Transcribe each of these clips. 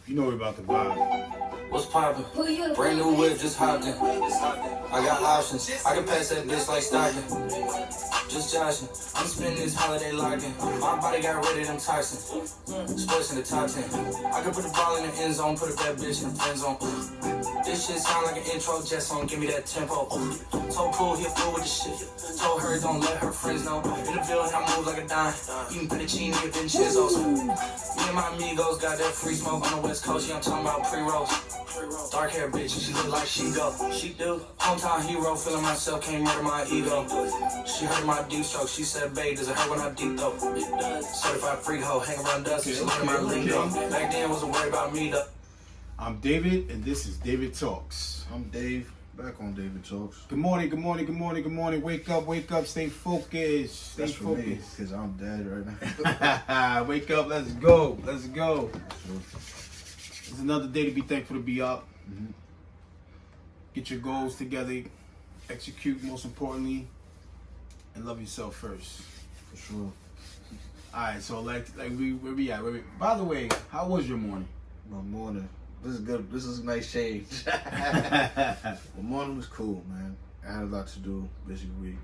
You know we're about to vibe. What's poppin'? Brand new whip, just hopped in. I got options. I can pass that bitch like Stockton. Just joshing. I'm spending this holiday locking. My body got rid of them toxins. Sports in the top 10. I can put the ball in the end zone, put a bad bitch in the friend zone. This shit sound like an intro jet song, give me that tempo. Told Pool, he a fool with the shit. Told her don't let her friends know. In the building, I move like a dime. Eating fettuccine and Vincenzo's. Me and my amigos got that free smoke on the West Coast. Yeah, I'm talking about pre-rolls. Dark hair bitch, she look like she go. She do. Hometown hero, feeling myself, can't murder my ego. She heard my deep stroke, she said, babe, does it hurt when I deep though? Certified freak hoe, hang around dust, she learned my lingo. Back then, wasn't worried about me though. I'm David, and this is David Talks. I'm Dave, back on David Talks. Good morning, good morning, good morning, good morning. Wake up, stay focused. Stay That's for me, focused. because I'm dead right now. Wake up, let's go. It's another day to be thankful to be up. Mhm. Get your goals together, execute most importantly, and love yourself first. For sure. Alright, so where we at? By the way, how was your morning? My morning, this is good. This is a nice change. My morning was cool, man. I had a lot to do, busy week.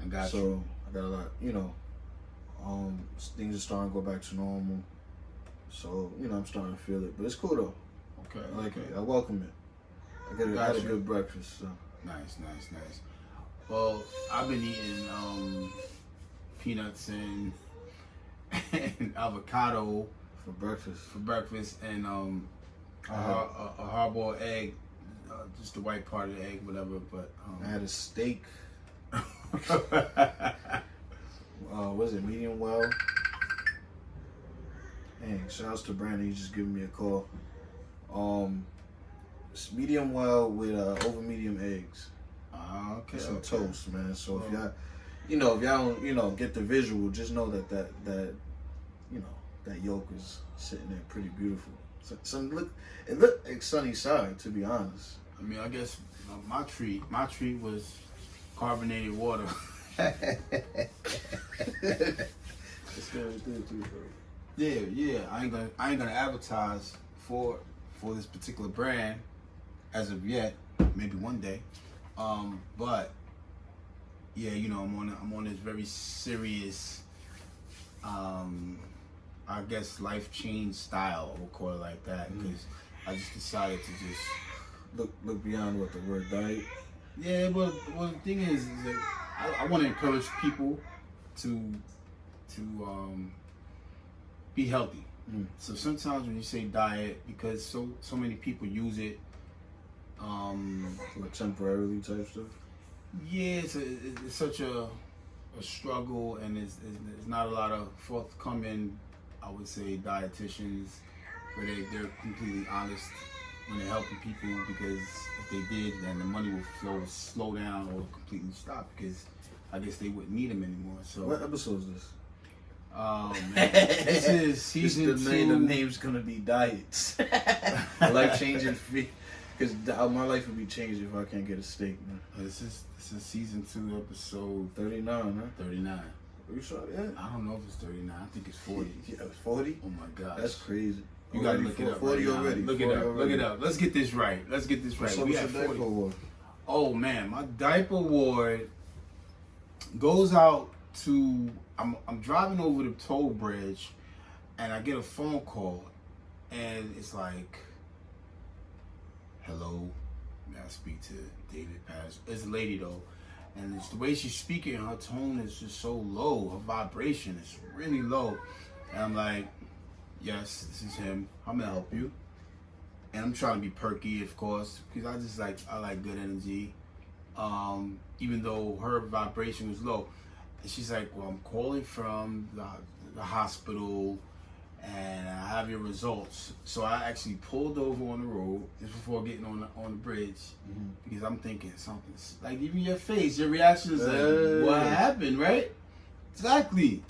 I got so you. I got a lot, things are starting to go back to normal. So, I'm starting to feel it. But it's cool though. Okay. I like it. I welcome it. I had a good breakfast. So. Nice. Well, I've been eating peanuts and avocado For breakfast. and a hard-boiled egg, just the white part of the egg, whatever. But I had a steak. Was it medium well? Hey, shouts to Brandon. He's just giving me a call. It's medium well with over medium eggs. Okay. Some toast, man. So if y'all don't, get the visual, just know that yolk is sitting there pretty beautiful. It looked like sunny side, to be honest. I mean, I guess my treat was carbonated water. It's good too, bro. Yeah. I ain't gonna advertise for this particular brand as of yet. Maybe one day. But yeah, I'm on this very serious, I guess life change style. We'll call it like that because I just decided to just Look beyond what the word diet. Yeah, but the thing is that I want to encourage people to be healthy. So sometimes when you say diet, because so many people use it, Like temporarily type stuff. yeah, it's such a struggle, and it's not a lot of forthcoming, I would say, dietitians where they're completely honest when they're helping people, because if they did, then the money will slow down or completely stop, because I guess they wouldn't need them anymore. So What episode is this? Man, this is season 2. The name's gonna be diets. Life changing, because my life would be changed if I can't get a steak, man. This is season 2, episode 39, huh? 39. Are you sure? Yeah. I don't know if it's 39. I think it's 40. Yeah, it's 40. Oh my gosh, That's crazy. You gotta look it up. 40 right now. already. Look 40 it up. already. Look it up. Let's get this right. So We what's at your diaper 40. award? Oh man, my diaper award goes out to I'm driving over the toll bridge, and I get a phone call, and it's like, "Hello, may I speak to David Paris?" It's a lady though, and it's the way she's speaking. Her tone is just so low. Her vibration is really low, and I'm like, "Yes, this is him. How may I help you?" And I'm trying to be perky, of course, because I like good energy. Even though her vibration was low. And she's like, "Well, I'm calling from the hospital, and I have your results." So I actually pulled over on the road just before getting on the bridge, because I'm thinking something's like, even your face, your reaction is like, "What happened?" Right? Exactly.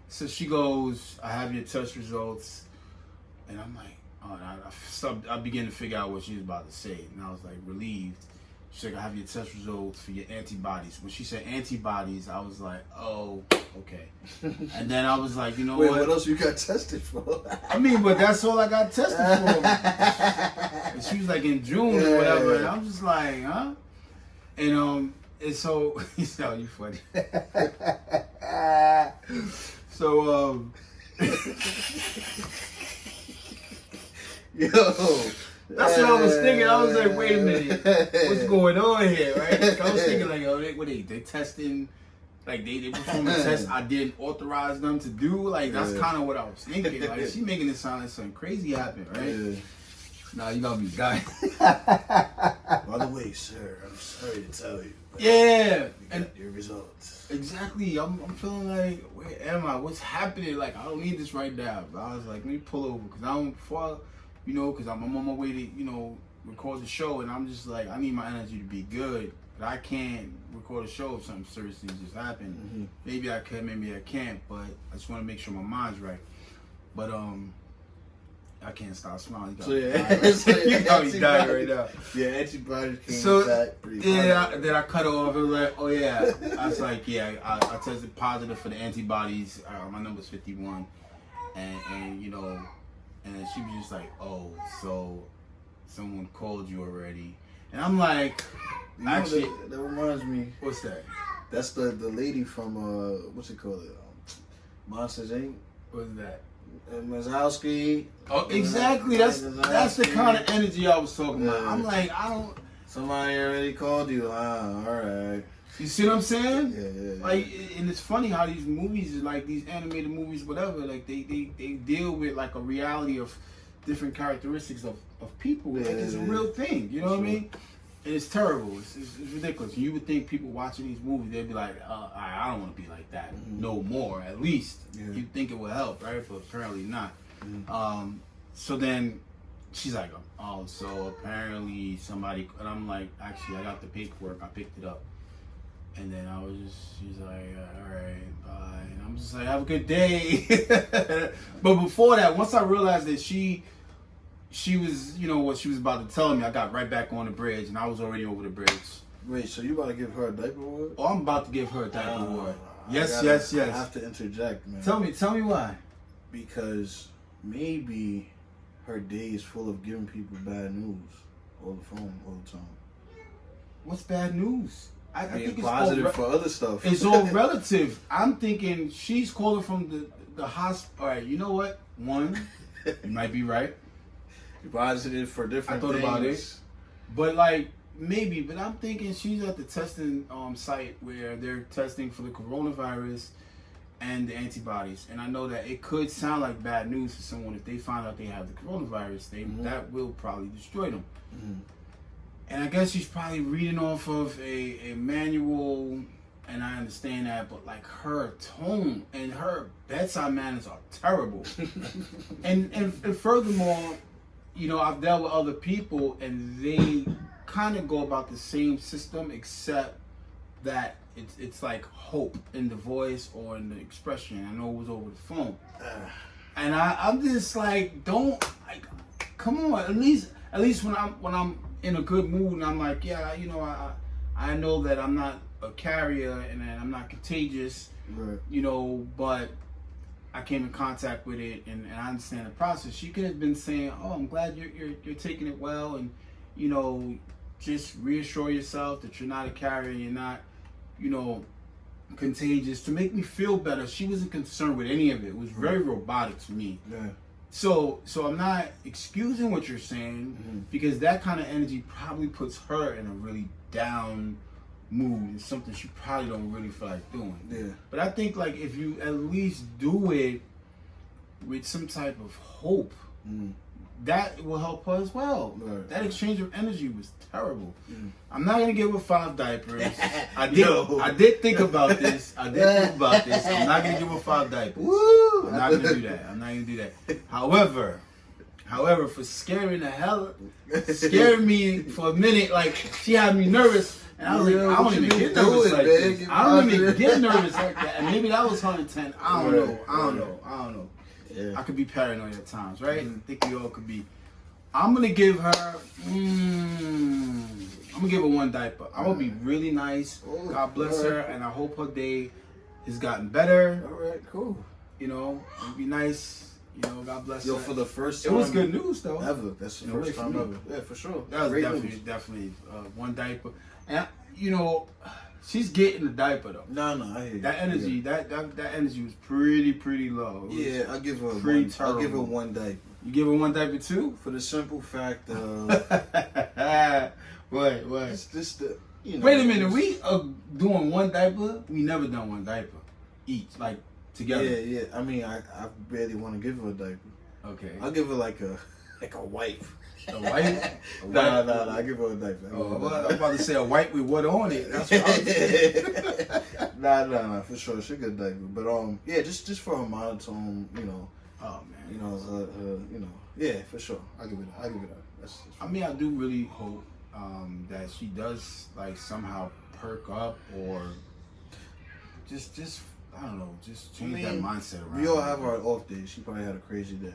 So she goes, "I have your test results," and I'm like, oh, I began to figure out what she was about to say, and I was like relieved. She's like, I have your test results for your antibodies. When she said antibodies, I was like, oh, okay. And then I was like, you know Wait, what? what else you got tested for? I mean, but that's all I got tested for. And she was like in June or whatever, and I'm just like, huh? And so you sound you funny. So Yo, that's what I was thinking. I was like, wait a minute, what's going on here, right? I was thinking like, oh, they testing, like they performing tests I didn't authorize them to do. Like that's kind of what I was thinking. Like she making it sound like something crazy happened, right? Yeah. Nah, you gotta be dying. By the way, sir, I'm sorry to tell you. Yeah, And your results. exactly. I'm feeling like, where am I? What's happening? Like I don't need this right now. But I was like, let me pull over because I don't fall, because I'm on my way to, record the show, and I'm just like, I need my energy to be good. But I can't record a show if something seriously just happened. Mm-hmm. Maybe I can, maybe I can't. But I just want to make sure my mind's right. But I can't stop smiling. You got me dying right now. Yeah, antibodies came So back pretty then I cut off and like, oh yeah. I was like, yeah, I tested positive for the antibodies. My number's 51, and and she was just like, oh, so someone called you already, and I'm like, actually, that reminds me. what's that? That's the lady from what's it called? Monsters Inc. What's that? Mazowski. Oh, exactly. That's the kind of energy I was talking about. Yeah. I'm like, I don't. Somebody already called you. All right. You see what I'm saying? Yeah. Like, and it's funny how these movies, like these animated movies, whatever, like they deal with like a reality of different characteristics of people. Like it's a real thing. You know what I mean? And it's terrible. It's ridiculous. You would think people watching these movies, they'd be like, I don't want to be like that no more. At least you'd think it would help, right? But apparently not. So then she's like, oh, so apparently somebody, and I'm like, actually, I got the paperwork. I picked it up. And then she's like, all right, bye. And I'm just like, have a good day. But before that, once I realized that she was, what she was about to tell me, I got right back on the bridge, and I was already over the bridge. Wait, so you about to give her a diaper award? Oh, I'm about to give her a diaper award. Yes. I have to interject, man. Tell me why. Because maybe her day is full of giving people bad news all the time. What's bad news? I think it's positive for other stuff. It's all relative. I'm thinking she's calling from the hospital. All right, you know what? One, you might be right. Positive for different things. I thought about it. But like, maybe, but I'm thinking she's at the testing site where they're testing for the coronavirus and the antibodies. And I know that it could sound like bad news to someone if they find out they have the coronavirus. That will probably destroy them. And I guess she's probably reading off of a manual, and I understand that, but like her tone and her bedside manners are terrible. and furthermore, I've dealt with other people, and they kind of go about the same system, except that it's like hope in the voice or in the expression. I know it was over the phone, and I'm just like, come on, at least when I'm in a good mood and I'm like, yeah, I know that I'm not a carrier and that I'm not contagious, right. But I came in contact with it and I understand the process. She could have been saying, oh, I'm glad you're taking it well, and just reassure yourself that you're not a carrier, you're not contagious, to make me feel better. She wasn't concerned with any of it. It was very robotic to me. Yeah. So I'm not excusing what you're saying, because that kind of energy probably puts her in a really down mood. It's something she probably don't really feel like doing. Yeah. But I think like if you at least do it with some type of hope, that will help her as well. Right. That exchange of energy was terrible. I'm not gonna give her 5 diapers. I did think about this. I'm not gonna give her 5 diapers. Woo! I'm not gonna do that. However, for scaring me for a minute, like she had me nervous, and I was like, I don't even get nervous like this. I don't even get nervous like that. And maybe that was her intent. I don't know. Yeah. I could be paranoid at times, right? I think we all could be. I'm gonna give her. I'm gonna give her one diaper. I'm gonna be really nice. Oh, God bless all her, right. and I hope her day has gotten better. All right, cool. You know, and be nice. You know, God bless Yo, her. for the first It time was good news though. ever. That's the In a way first for time me. ever. Yeah, for sure. That was Great definitely news. definitely one diaper, and you know, she's getting the diaper though. No, I hear you. That energy, that energy was pretty low. It was- Yeah, I give her Pretty one. I'll give her terrible. one diaper You give her one diaper too? for the simple fact of what? it's just the. You know, Wait a minute, we are doing one diaper. We never done one diaper each, like together. Yeah. I mean, I barely want to give her a diaper. Okay. I'll give her like a wipe. A white? A Nah, white- I give her a diaper. Oh, well, I'm about to say a white with what on it. That's what I was Nah, for sure. She a good diaper, but yeah, just for her monotone, you know, Oh man. you know, yeah, for sure. I give it that. That's I mean, I do really hope that she does like somehow perk up or just I don't know, just change that mindset around. We all have our off days. She probably had a crazy day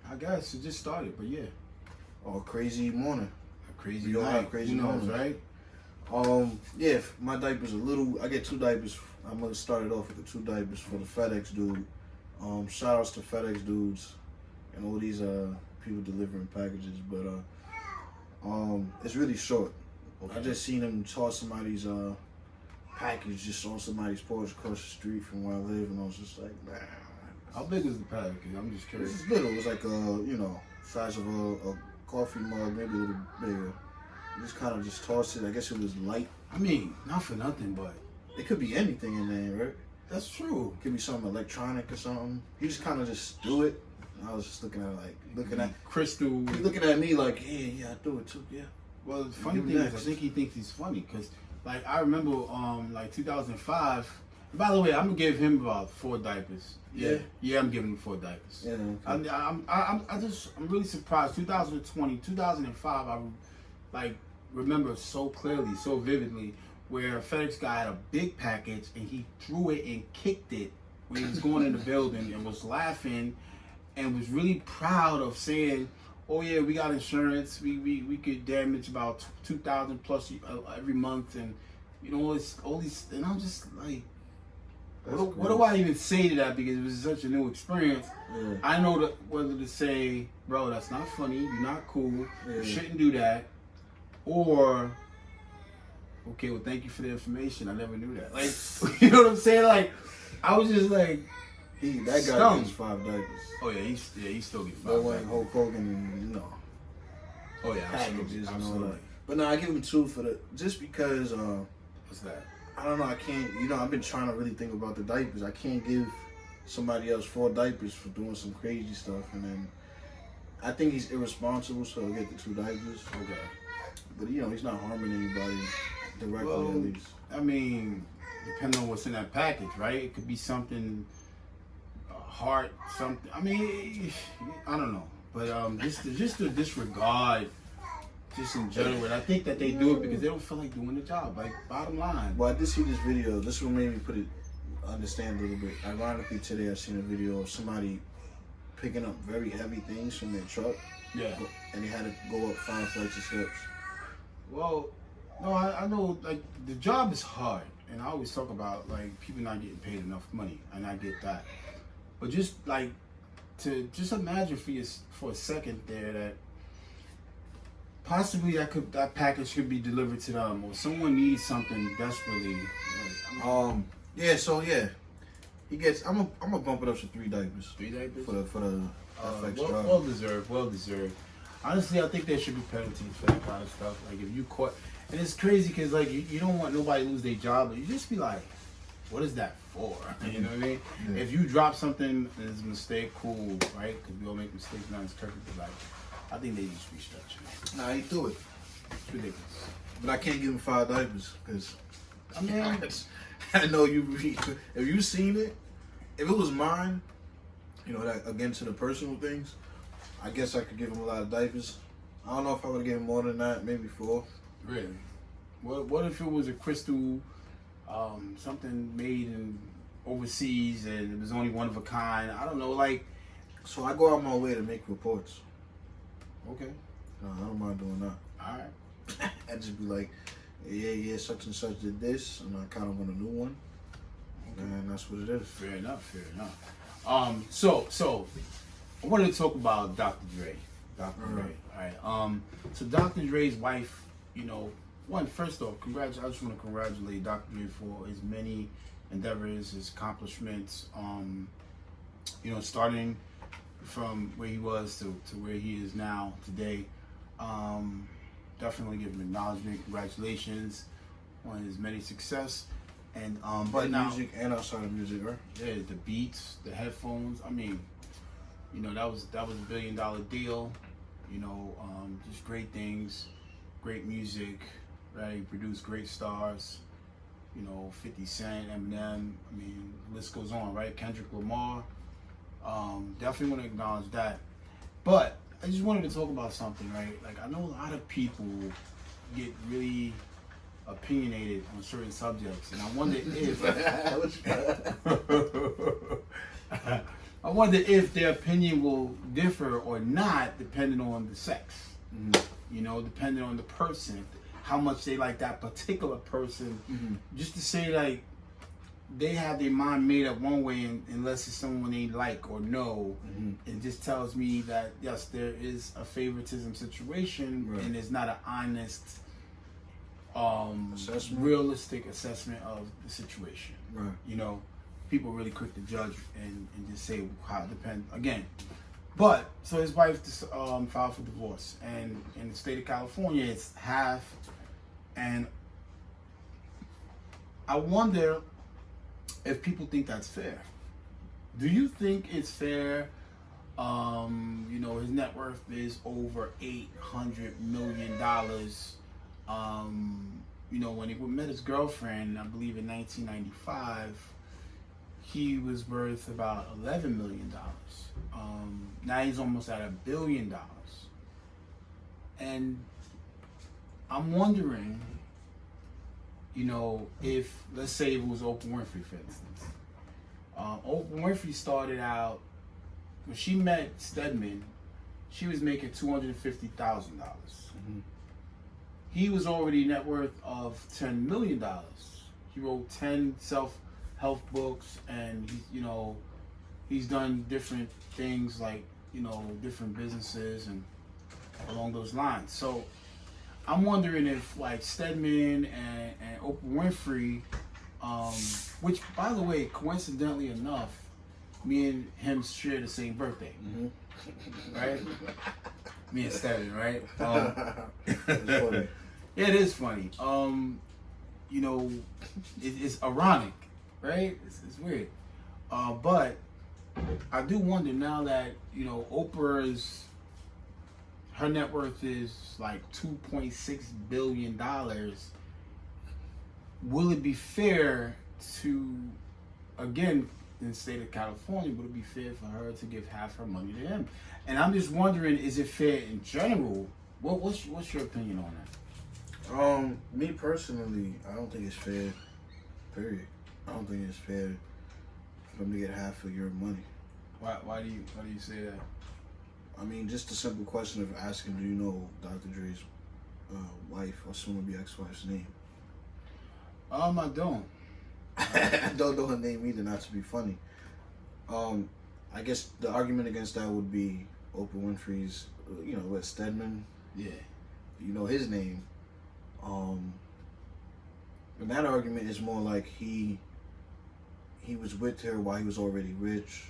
I guess it just started, but yeah, or a crazy morning. a crazy We all night. have crazy Who knows, moments. right? Yeah, if my diaper's a little. I get 2 diapers. I'm gonna start it off with the 2 diapers for the FedEx dude. Shout outs to FedEx dudes and all these people delivering packages, but it's really short. Okay. I just seen him toss somebody's package just on somebody's porch across the street from where I live, and I was just like, man. How big is the package? I'm just This curious. is little. It was like size of a coffee mug, maybe a little bigger. Just kind of just tossed it. I guess it was light. I mean, not for nothing, but It could be anything in there, right? that's true. It could be something electronic or something. He just kind of just do it. And I was just looking at Crystal. he's looking at me like, yeah, I do it too, yeah. Well, the funny You thing is, I next. think he thinks he's funny because, like, I remember, like 2005. By the way, I'm gonna give him about 4 diapers. Yeah? Yeah, I'm giving him 4 diapers. Yeah. I'm really surprised. 2020, 2005. I like remember so clearly, so vividly, where a FedEx guy had a big package and he threw it and kicked it when he was going in the building and was laughing and was really proud of saying, "Oh yeah, we got insurance. We could damage about 2,000 plus every month, and you know all these." And I'm just like, what do I even say to that, because it was such a new experience. Yeah. I know that whether to say, "Bro, that's not funny. You're not cool. Yeah. You shouldn't do that," or, "Okay, well, thank you for the information. I never knew that." Like, you know what I'm saying? Like, I was just like, That guy Stung. gets 5 diapers. "Oh yeah, he still gets But 5." when Hulk Hogan and Oh yeah, packages and all absolutely. that. But no, I give him 2 for just because What's that? I don't know. I can't. I've been trying to really think about the diapers. I can't give somebody else 4 diapers for doing some crazy stuff, and then I think he's irresponsible, so he'll get the 2 diapers. Okay. But he's not harming anybody directly, Well, at least. I mean, depending on what's in that package, right? It could be something, heart, something. I mean, I don't know, but just to disregard, just in general. And I think that they do it because they don't feel like doing the job. Like, bottom line. Well, I did see this video. This will made me understand a little bit. Ironically, today I seen a video of somebody picking up very heavy things from their truck, Yeah. and they had to go up 5 flights of steps. Well, no, I know, like, the job is hard, and I always talk about, like, people not getting paid enough money, and I get that. But just, like, to just imagine for a second there that possibly that package could be delivered to them, or someone needs something desperately. Yeah. So yeah, he gets. I'm gonna bump it up to 3 diapers 3 diapers? for the FX job. Well deserved, well deserved. Honestly, I think there should be penalties for that kind of stuff. Like, if you caught, and it's crazy because, like, you don't want nobody to lose their job, but you just be like, what is that for? You know what I mean? Yeah. If you drop something that's a mistake, cool, right? Because we all make mistakes, not as perfect, but, like, I think they need to restructure. Nah, he threw it, It's ridiculous. but I can't give him 5 diapers because I mean, I know you. If you seen it, if it was mine, that again to the personal things, I guess I could give him a lot of diapers. I don't know if I would have given him more than that, maybe 4. really. What if it was a crystal, something made in overseas, and it was only one of a kind? I don't know, like, So I go out my way to make reports. okay, No, I don't mind doing that. all right. I'd just be like, yeah, such and such did this, and I kind of want a new one, and that's what it is. Fair enough. So I wanted to talk about Dr. Dre. Dr. Dre. All right. So Dr. Dre's wife, first off, I just want to congratulate Dr. Dre for his many endeavors, his accomplishments. Starting from where he was to where he is now today. Definitely give him acknowledgement. Congratulations on his many success. And but in now, music and outside of music, right? yeah, the beats, the headphones. I mean, that was a $1 billion deal. Just great things, great music, right? He produced great stars. 50 Cent, Eminem. I mean, the list goes on, right? Kendrick Lamar. Definitely want to acknowledge that. But I just wanted to talk about something, right? Like, I know a lot of people get really opinionated on certain subjects, and I wonder if their opinion will differ or not, depending on the sex. Depending on the person, how much they like that particular person. Just to say, like, they have their mind made up one way, unless it's someone they like or know. It just tells me that, yes, there is a favoritism situation, right, and it's not an honest, realistic assessment of the situation. Right. People really quick to judge and just say how it depends. Again, but so his wife filed for divorce, and in the state of California, it's half. And I wonder if people think that's fair. Do you think it's fair? His net worth is over $800 million. When he met his girlfriend, I believe in 1995, he was worth about $11 million. Now he's almost at $1 billion. And I'm wondering, if, let's say it was Oprah Winfrey, for instance. Oprah Winfrey started out, when she met Stedman, she was making $250,000. He was already net worth of $10 million. He wrote 10 self-help books, and he's done different things like, different businesses and along those lines. So I'm wondering if, like, Stedman and Oprah Winfrey, which, by the way, coincidentally enough, me and him share the same birthday, right? Me and Stedman, right? It's funny. Yeah, it is funny. It's ironic, right? It's weird. But I do wonder now that, Oprah's, her net worth is like $2.6 billion. Will it be fair to, again, in the state of California, would it be fair for her to give half her money to him? And I'm just wondering, is it fair in general? What's your opinion on that? Me personally, I don't think it's fair. Period. I don't think it's fair for them to get half of your money. Why do you say that? I mean, just a simple question of asking, do you know Dr. Dre's wife, or soon to be ex-wife's name? I don't. I don't know her name either, not to be funny. I guess the argument against that would be Oprah Winfrey's, Stedman. Yeah. His name. And that argument is more like he was with her while he was already rich.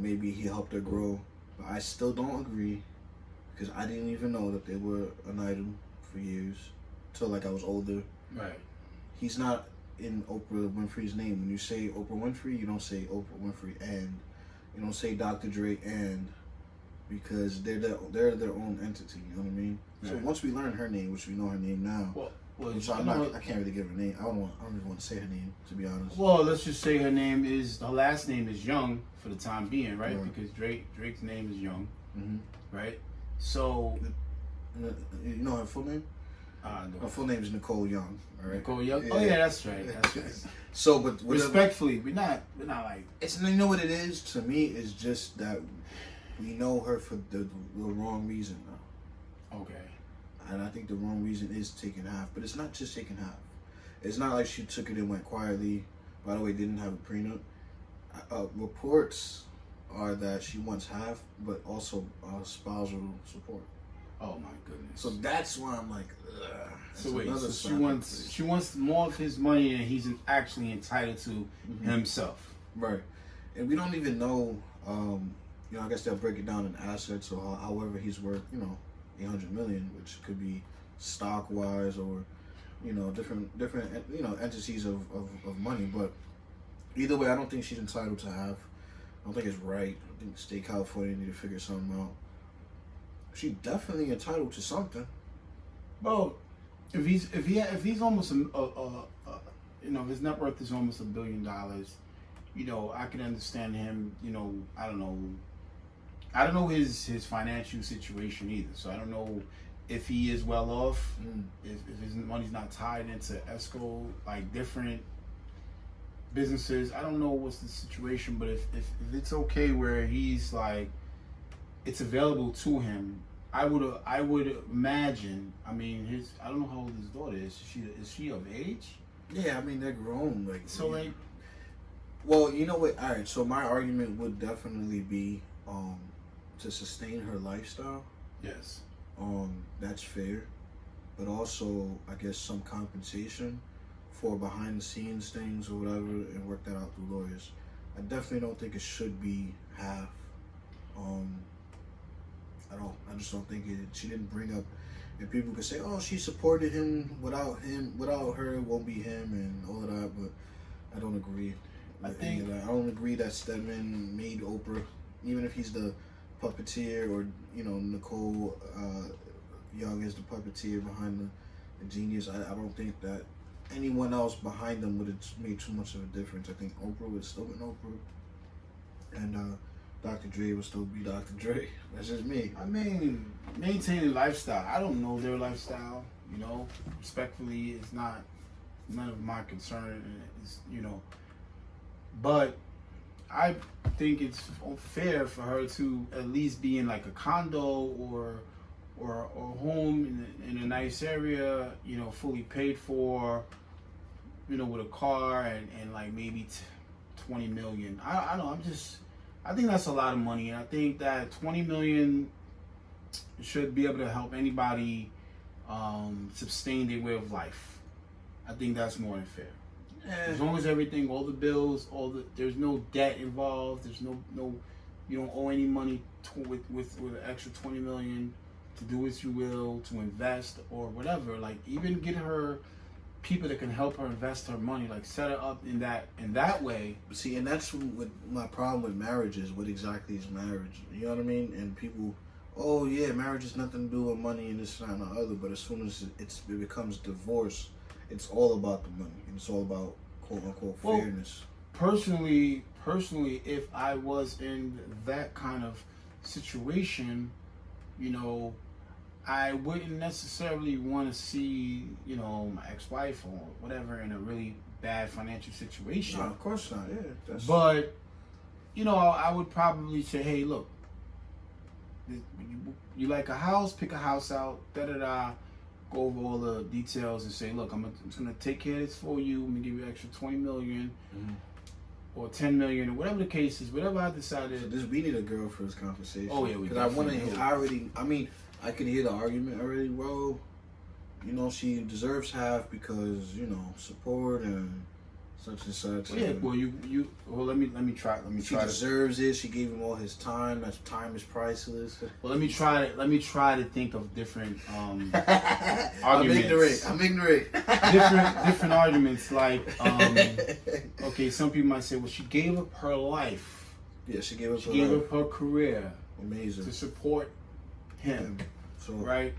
Maybe he helped her grow. But I still don't agree, because I didn't even know that they were an item for years, till like I was older. Right. He's not in Oprah Winfrey's name. When you say Oprah Winfrey, you don't say Oprah Winfrey and. You don't say Dr. Dre and, because they're their own entity. You know what I mean? Right. So once we learn her name, which we know her name now, I can't really give her name. I don't even want to say her name, to be honest. Well, let's just say her last name is Young for the time being, right? Because Drake's name is Young, right? So, you know her full name? No. Her full name is Nicole Young. All right. Nicole Young. Yeah. Oh yeah, that's right. That's right. So, but respectfully, we're not like. It's, you know what it is to me. It's just that we know her for the wrong reason now. Okay. and I think the wrong reason is taking half. But it's not just taking half. It's not like she took it and went quietly. By the way, didn't have a prenup. Reports are that she wants half, but also spousal support. Oh my goodness. So that's why I'm like, ugh. So wait, so she wants more of his money than he's actually entitled to himself. Right. And we don't even know, I guess they'll break it down in assets or however he's worth, $800 million, which could be stock wise or, different entities of money. But either way, I don't think she's entitled to have. I don't think it's right. I think State California need to figure something out. She's definitely entitled to something. Well, if he's almost his net worth is almost $1 billion, I can understand him. I don't know his financial situation either, so I don't know if he is well off, if his money's not tied into escrow, like different businesses. I don't know what's the situation, but if it's okay where he's like, it's available to him, I would imagine. I mean, I don't know how old his daughter is. Is she of age? Yeah, I mean they're grown. Like, well, you know what? All right. So my argument would definitely be to sustain her lifestyle. Yes. That's fair, but also I guess some compensation for behind the scenes things or whatever, and work that out through lawyers. I definitely don't think it should be half. I just don't think it. She didn't bring up, and people could say, "Oh, she supported him. Without her, it won't be him," and all of that. But I don't agree. I don't agree that Stedman made Oprah, even if he's the puppeteer, or Nicole Young is the puppeteer behind the genius. I don't think that anyone else behind them would have made too much of a difference. I think Oprah would still been Oprah, and Dr. Dre would still be Dr. Dre. That's just me. I mean, maintaining lifestyle. I don't know their lifestyle. Respectfully, it's not none of my concern. It's, but I think it's fair for her to at least be in like a condo or a home in a nice area, fully paid for, with a car and like maybe 20 million. I don't know. I think that's a lot of money, and I think that 20 million should be able to help anybody sustain their way of life. I think that's more than fair. As long as everything, all the bills, there's no debt involved. There's no, you don't owe any money with an extra 20 million to do as you will, to invest or whatever. Like, even get her people that can help her invest her money, like set her up in that way. See, and that's what my problem with marriage is. What exactly is marriage? You know what I mean? And people, oh yeah, marriage has nothing to do with money and this and that and the other. But as soon as it becomes divorce, it's all about the money, and it's all about quote unquote fairness. Personally, if I was in that kind of situation, I wouldn't necessarily want to see, my ex-wife or whatever in a really bad financial situation. No, of course not. Yeah. But, I would probably say, hey, look, you like a house, pick a house out, da-da-da, go over all the details and say, look, I'm just going to take care of this for you. I'm going to give you an extra 20 million or 10 million or whatever the case is, whatever I decided. So we need a girl for this conversation. Oh, yeah, we because I could hear the argument already. Well, she deserves half because, support and such and such. Well, yeah, let me try. She deserves it. She gave him all his time. That time is priceless. Well, let me try to think of different arguments. I'm ignorant. different arguments, like okay, some people might say, well, she gave up her life. Yeah, she gave up her career. Amazing. To support him. So, right?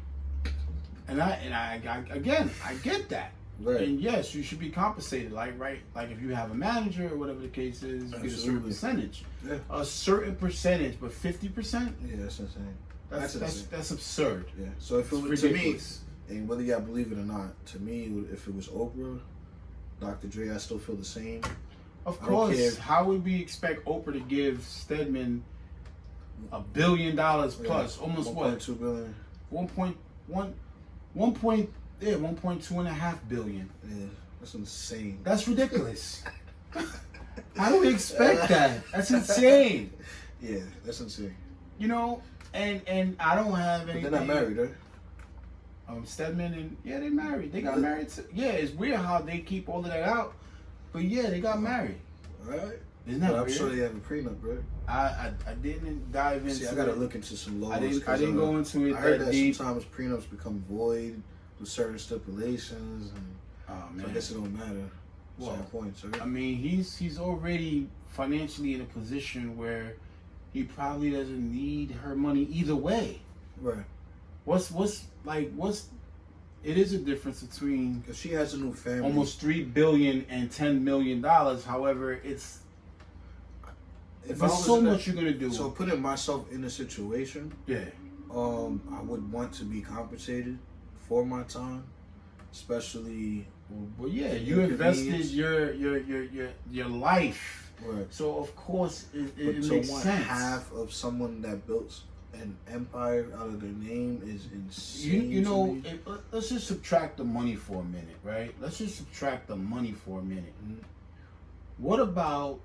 And I get that. Right. And yes, you should be compensated. Like if you have a manager or whatever the case is, you get a certain percentage. Yeah. A certain percentage, but 50%? Yeah, that's insane. That's absurd. Yeah. So if it was ridiculous. To me, and whether y'all believe it or not, to me, if it was Oprah, Dr. Dre, I still feel the same. Of course. How would we expect Oprah to give Stedman $1 billion plus? Almost 1.2 billion. 1.1. 1.2.5 billion. Yeah, that's insane. That's ridiculous. How do we expect that? That's insane. Yeah, that's insane. You know, and I don't have But anything. they're not married, right? Stedman and they're married. They got married. It's weird how they keep all of that out, but yeah, they got married. All right. Isn't that But I'm weird? sure they have a prenup, right? I didn't dive into. See, I gotta look into some laws. I didn't go into it I heard that that deep. sometimes prenups become void with certain stipulations, and Oh so man. I guess it don't matter. Well, Certain points, right? I mean, he's already financially in a position where he probably doesn't need her money either way. Right. It is a difference between Because she has a new family. almost $3 billion and $10 million. However, If I there's was so in that- much you're gonna do. So putting myself in a situation, yeah, I would want to be compensated for my time, especially. well, yeah, you Inconvenience. invested your life, Right. so of course But it to makes want sense. half of someone that built an empire out of their name is insane. You know, to me. let's just subtract the money for a minute, right? Let's just subtract the money for a minute. Mhm. What about,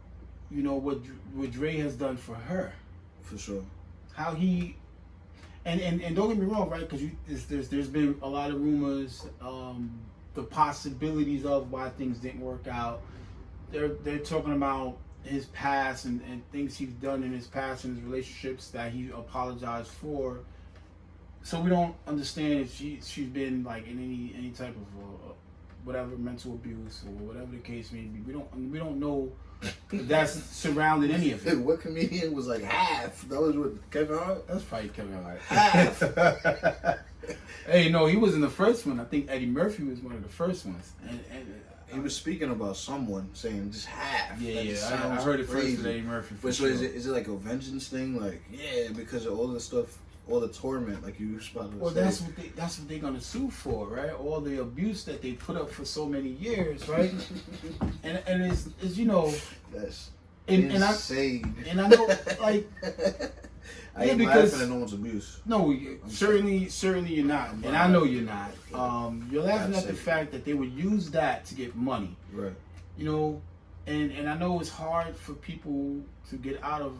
what Dre has done for her? For sure. How he, and don't get me wrong, right? Because there's been a lot of rumors, the possibilities of why things didn't work out. They're talking about his past and things he's done in his past and his relationships that he apologized for. So we don't understand if she's been like in any type of whatever mental abuse or whatever the case may be. We don't know if that's surrounded any of it. What comedian was like half? That was with Kevin Hart. That's probably Kevin Hart. Half. Hey, no, he was in the first one. I think Eddie Murphy was one of the first ones. And He was speaking about someone saying just half. yeah, That yeah, just I sounds heard it crazy. first with Eddie Murphy. For But so sure. is it like a vengeance thing? Like, yeah, because of all the stuff, all the torment, like you were supposed to Well, say. that's what they're gonna sue for, right? All the abuse that they put up for so many years, right? and it's That's and insane. I know like I Yeah, ain't because- laughing at no one's abuse. no, certainly you're not, and I know you're not. You're laughing That's at the it. fact that they would use that to get money, Right. and I know it's hard for people to get out of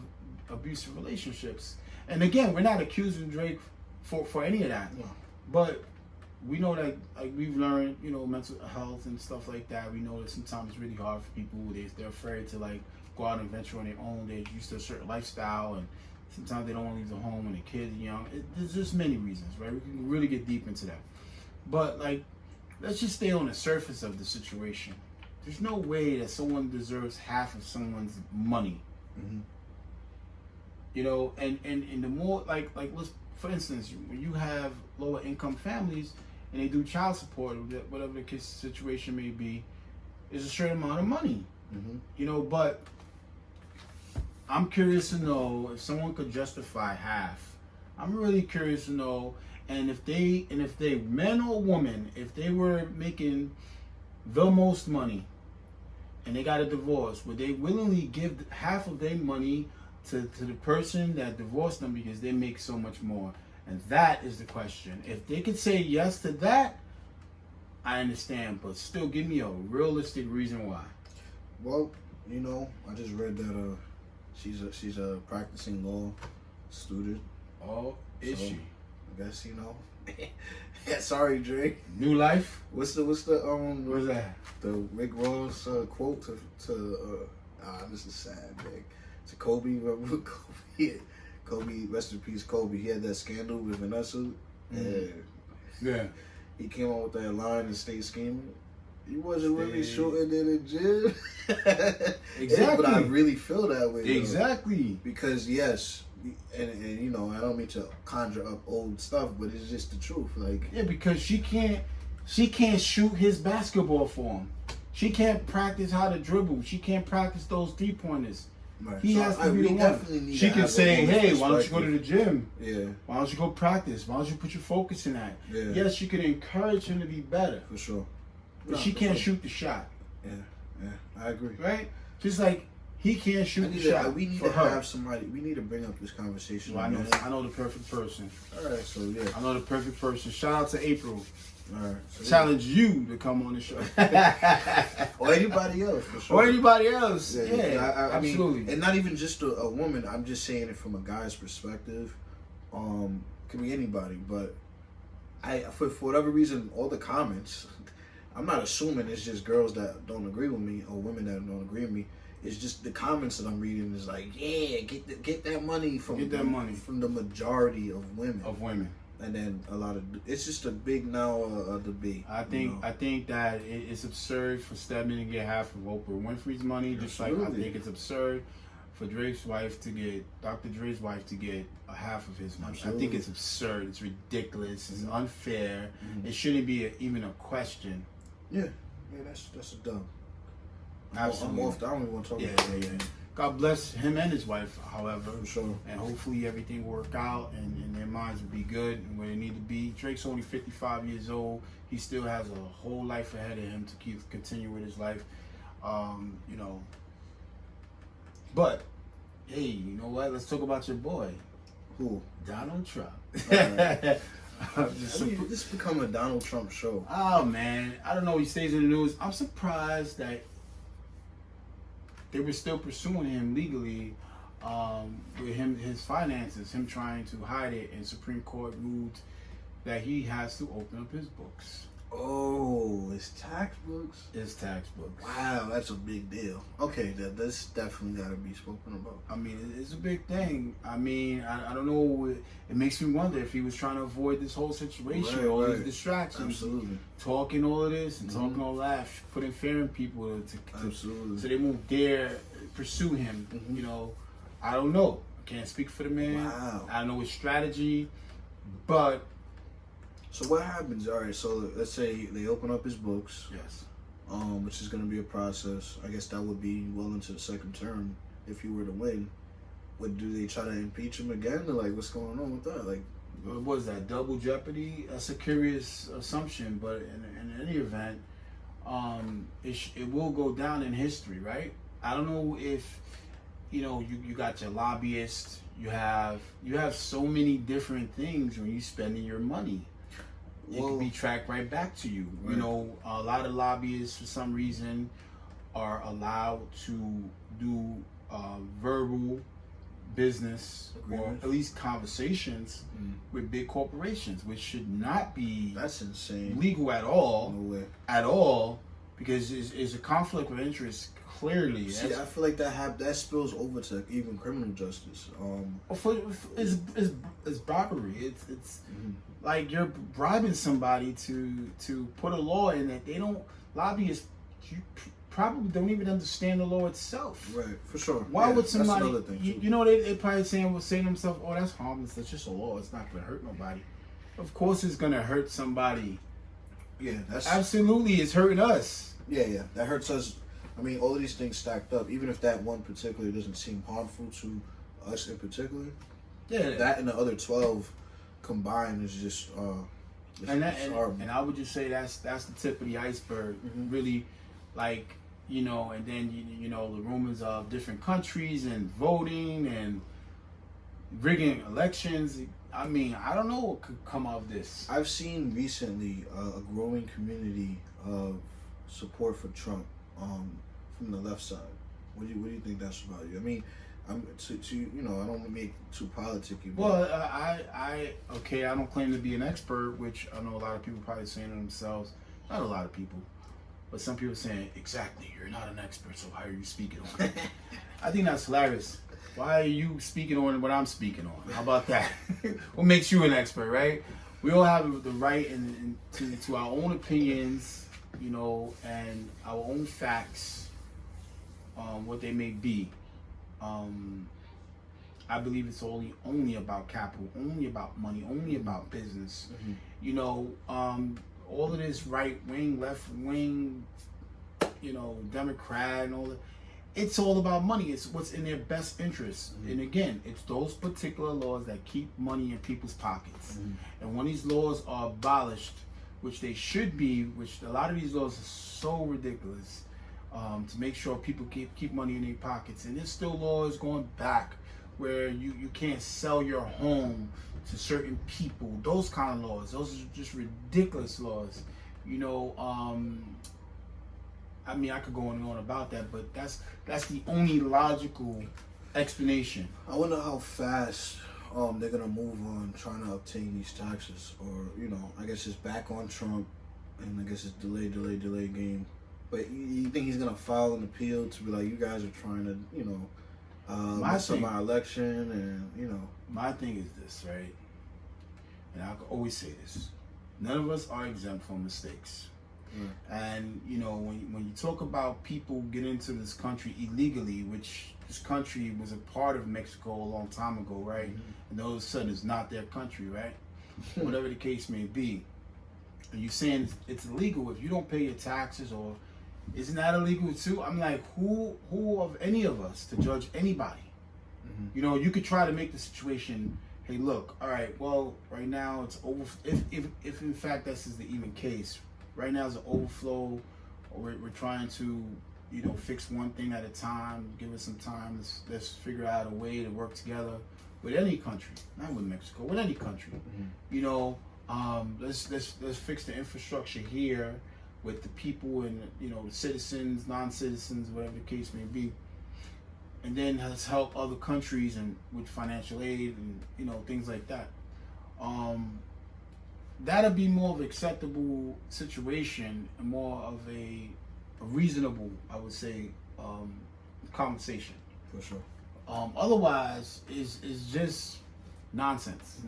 abusive relationships. And again, we're not accusing Drake for any of that. No. But we know that, like we've learned, mental health and stuff like that. We know that sometimes it's really hard for people. They're afraid to like go out and venture on their own. They're used to a certain lifestyle, and sometimes they don't want to leave the home when the kids are young. There's just many reasons, right? We can really get deep into that. But like, let's just stay on the surface of the situation. There's no way that someone deserves half of someone's money. Mm-hmm. And the more like let's, for instance, when you have lower income families and they do child support, whatever the kid's situation may be, is a certain amount of money. Mm-hmm. But I'm curious to know if someone could justify half. I'm really curious to know, and if they men or women, if they were making the most money and they got a divorce, would they willingly give half of their money to the person that divorced them because they make so much more? And that is the question. If they could say yes to that, I understand, but still give me a realistic reason why. Well, I just read that she's a practicing law student. Oh, is So, she? I guess Yeah, sorry, Drake. New life? What's the What's that? the Rick Ross quote to this is sad, man. To Kobe, remember Kobe, rest in peace, Kobe. He had that scandal with Vanessa, and Yeah. he came out with that line and stayed scheming. He wasn't really Stay- shooting in the gym. Exactly. But I really feel that way. though. Exactly. Because yes, and I don't mean to conjure up old stuff, but it's just the truth. Like, Yeah, because she can't shoot his basketball for him. She can't practice how to dribble. She can't practice those 3-pointers. right. He So has to be we the definitely one. need She to can have a say, woman's "Hey, why don't you go to perspective." the gym? Yeah, Why don't you go practice? Why don't you put your focus in that?" yeah, Yes, she can encourage him to be better, for sure. but No, she for can't sure. shoot the shot, Yeah, I agree. right? Just like he can't shoot the shot. We need for to her. have somebody. We need to bring up this conversation. Well, man. I know the perfect person. All right, so yeah. I know the perfect person. Shout out to April. All right. So, Challenge you to come on the show. or anybody else, for sure. Or anybody else. I absolutely. mean, and not even just a woman. I'm just saying it from a guy's perspective. Could be anybody, but for whatever reason, all the comments, I'm not assuming it's just girls that don't agree with me or women that don't agree with me. It's just the comments that I'm reading is like, yeah, get that money from from the majority of women. And then a lot of it's just a big debate. I think that it's absurd for Stedman to get half of Oprah Winfrey's money, just like I think it's absurd for Dr. Dre's wife to get a half of his money. Absolutely. I think it's absurd. It's ridiculous. It's unfair. It shouldn't be even a question. Yeah, that's a dumb. Absolutely. I'm off. I don't even want to talk about that. God bless him and his wife, however. For sure. And hopefully everything will work out and their minds will be good and where they need to be. Drake's only 55 years old. He still has a whole life ahead of him to continue with his life. But, hey, you know what? Let's talk about your boy. Who? Donald Trump. This become a Donald Trump show. Oh, man. I don't know. He stays in the news. I'm surprised that they were still pursuing him legally with his finances, him trying to hide it, and Supreme Court ruled that he has to open up his books. Oh, his tax books? His tax books. Wow, that's a big deal. Okay, that's definitely got to be spoken about. I mean, it's a big thing. I mean, I don't know. It makes me wonder if he was trying to avoid this whole situation, all these distractions. Absolutely. Talking all of this and talking all that, putting fear in people Absolutely. so they won't dare pursue him. You know, I don't know. I can't speak for the man. Wow. I don't know his strategy, but... So what happens? All right, so let's say they open up his books. Yes. Which is going to be a process. I guess that would be well into the second term if he were to win. But do they try to impeach him again? Or like, what's going on with that? Like, what was that? Double jeopardy? That's a curious assumption, but in any event, it will go down in history, right? I don't know if you got your lobbyists. You have so many different things when you spending your money. It can be tracked right back to you. Right. You know, a lot of lobbyists, for some reason, are allowed to do verbal business or at least conversations with big corporations, which should not be that's insane legal at all. No way. At all, because it's a conflict of interest. Clearly, see, I feel like that spills over to even criminal justice. It's bribery. It's like you're bribing somebody to put a law in that they don't. Lobbyists probably don't even understand the law itself. Right, for sure. Why would somebody? That's another thing, you know, they probably saying to themselves, "Oh, that's harmless. That's just a law. It's not going to hurt nobody." Of course, it's going to hurt somebody. Yeah, that's absolutely. It's hurting us. Yeah, that hurts us. I mean, all of these things stacked up, even if that one particular doesn't seem harmful to us in particular, that and the other 12 combined is just and I would just say that's the tip of the iceberg. Really, like, you know, and then you know the rumors of different countries and voting and rigging elections. I mean, I don't know what could come out of this. I've seen recently a growing community of support for Trump. From the left side, what do you think that's about? You? I mean, I'm you know, I don't want to make too politicky. But well, I don't claim to be an expert, which I know a lot of people probably saying to themselves. Not a lot of people, but some people saying, exactly, you're not an expert, so why are you speaking on it? I think that's hilarious. Why are you speaking on what I'm speaking on? How about that? What makes you an expert, right? We all have the right to our own opinions, you know, and our own facts, what they may be. I believe it's only about capital, only about money, only about business. You know, all of this right wing, left wing, you know, Democrat and all that. It's all about money. It's what's in their best interest. And again, it's those particular laws that keep money in people's pockets. And when these laws are abolished, which they should be, which a lot of these laws are so ridiculous, to make sure people keep money in their pockets. And there's still laws going back where you can't sell your home to certain people. Those kind of laws. Those are just ridiculous laws. You know, I mean, I could go on and on about that, but that's the only logical explanation. I wonder how fast they're gonna move on trying to obtain these taxes, or I guess it's back on Trump, and I guess it's delay game. But you think he's gonna file an appeal to be like, you guys are trying to, mess up my election, and My thing is this, right? And I always say this: none of us are exempt from mistakes. And when you talk about people getting into this country illegally, which this country was a part of Mexico a long time ago, right? And all of a sudden it's not their country, right? Whatever the case may be. And you're saying it's illegal if you don't pay your taxes, or isn't that illegal too? I'm like, who of any of us to judge anybody? You could try to make the situation, hey, look, all right, well, right now it's over. If in fact this is the even case, right now is an overflow, or we're trying to, fix one thing at a time. Give us some time. Let's figure out a way to work together with any country, not with Mexico, with any country. Let's fix the infrastructure here with the people and citizens, non-citizens, whatever the case may be, and then let's help other countries and with financial aid and things like that. That'll be more of an acceptable situation and more of a reasonable, I would say, conversation. For sure. Otherwise, is just nonsense.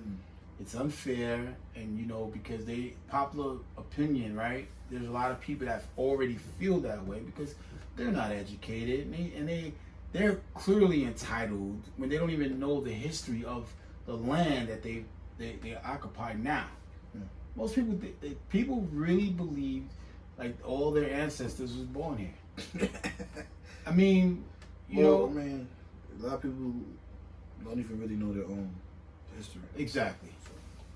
It's unfair, and because popular opinion, right? There's a lot of people that already feel that way because they're not educated, and they're clearly entitled when they don't even know the history of the land that they occupy now. Most people really believe like all their ancestors was born here. I mean, I mean, a lot of people don't even really know their own history. Exactly.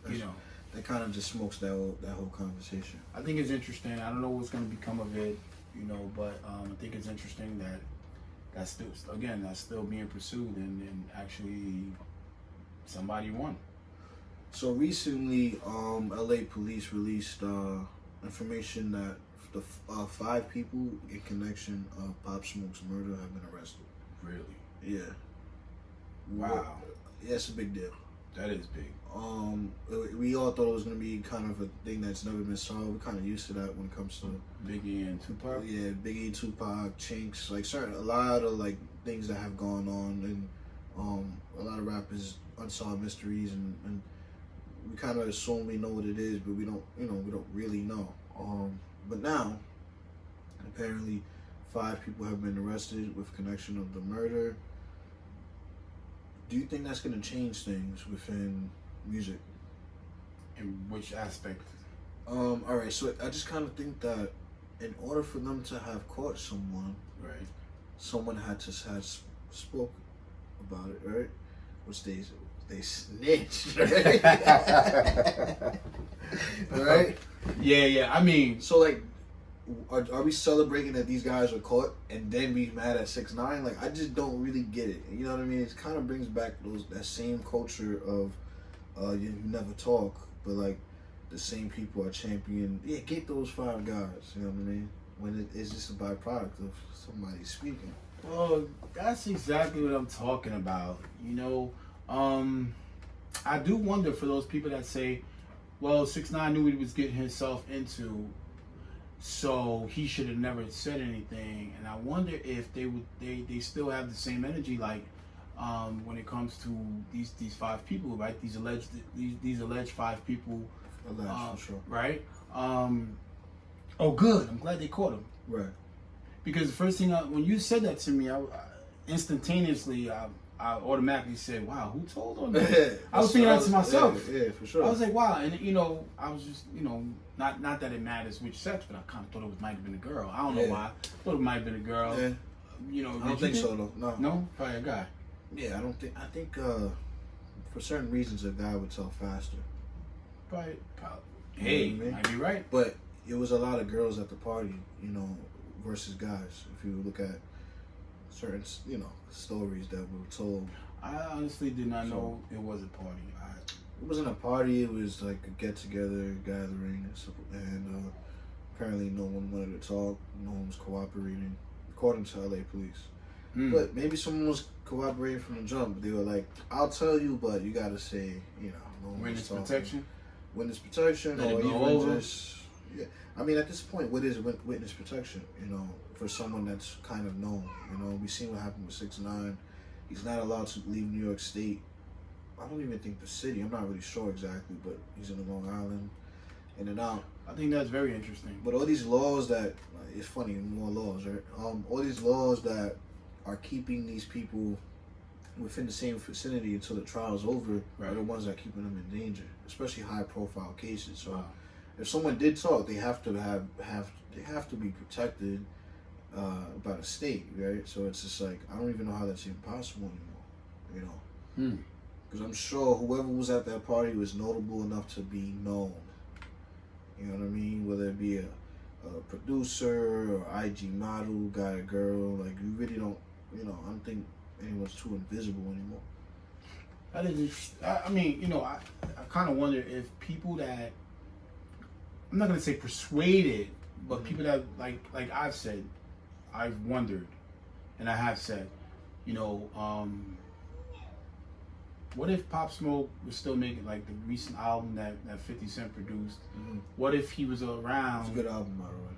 So that kind of just smokes that whole conversation. I think it's interesting. I don't know what's going to become of it, but I think it's interesting that's still being pursued, and actually somebody won. So recently, LA police released information that the 5 people in connection of Pop Smoke's murder have been arrested. Really? Yeah. Wow. Yeah, it's a big deal. That is big. We all thought it was gonna be kind of a thing that's never been solved. We're kind of used to that when it comes to Biggie and Tupac. Yeah, Biggie, Tupac, Chinks, like a lot of like things that have gone on, and a lot of rappers unsolved mysteries, and we kind of assume we know what it is, but we don't really know. But now, apparently, 5 people have been arrested with connection of the murder. Do you think that's going to change things within music? In which aspect? All right, so I just kind of think that in order for them to have caught someone, right, someone had to have spoke about it, right? Which they snitched, right? Right? Yeah. I mean, so like, are we celebrating that these guys are caught and then be mad at 6ix9ine? Like, I just don't really get it. You know what I mean? It kind of brings back that same culture of you never talk, but like the same people are championing. Yeah, get those 5 guys. You know what I mean? When it's just a byproduct of somebody speaking. Well, that's exactly what I'm talking about. I do wonder for those people that say, well, 6ix9ine knew what he was getting himself into, so he should have never said anything. And I wonder if they still have the same energy, like when it comes to these 5 people, right? These alleged 5 people, For sure. right? Oh, good. I'm glad they caught him. Right. Because the first thing when you said that to me, I instantaneously I automatically said, "Wow, who told on that?" I was thinking that to myself. Yeah, for sure. I was like, "Wow," and I was just, not that it matters which sex, but I kind of thought it might have been a girl. I don't know why. I thought it might have been a girl. Yeah. I don't think so though. No. No, probably a guy. Yeah, I think for certain reasons a guy would tell faster. Probably. Hey, You know what I mean? might be right. But it was a lot of girls at the party, versus guys. If you look at certain, stories that were told. I honestly did not know it was a party. It wasn't a party. It was like a get-together, gathering, and apparently no one wanted to talk. No one was cooperating, according to LA police. But maybe someone was cooperating from the jump. They were like, "I'll tell you, but you gotta say, no one Witness was protection. Witness protection, Let or it go even over. just I mean, at this point, what is witness protection? For someone that's kind of known. We seen what happened with 6ix9ine. He's not allowed to leave New York State. I don't even think the city. I'm not really sure exactly, but he's in Long Island, in and out. I think that's very interesting. But all these laws that it's funny, more laws, right? All these laws that are keeping these people within the same vicinity until the trial's over are the ones that are keeping them in danger, especially high-profile cases. So, Wow. if someone did talk, they have to they have to be protected by the state, right? So it's just like I don't even know how that's even possible anymore, Because I'm sure whoever was at that party was notable enough to be known. You know what I mean? Whether it be a producer or IG model, guy or girl, like you really don't, I don't think anyone's too invisible anymore. That is interesting. I mean, I kind of wonder if people that, I'm not going to say persuaded, but people that, like I've said, I've wondered, and I have said, what if Pop Smoke was still making, like, the recent album that 50 Cent produced? What if he was around? It's a good album, by the way.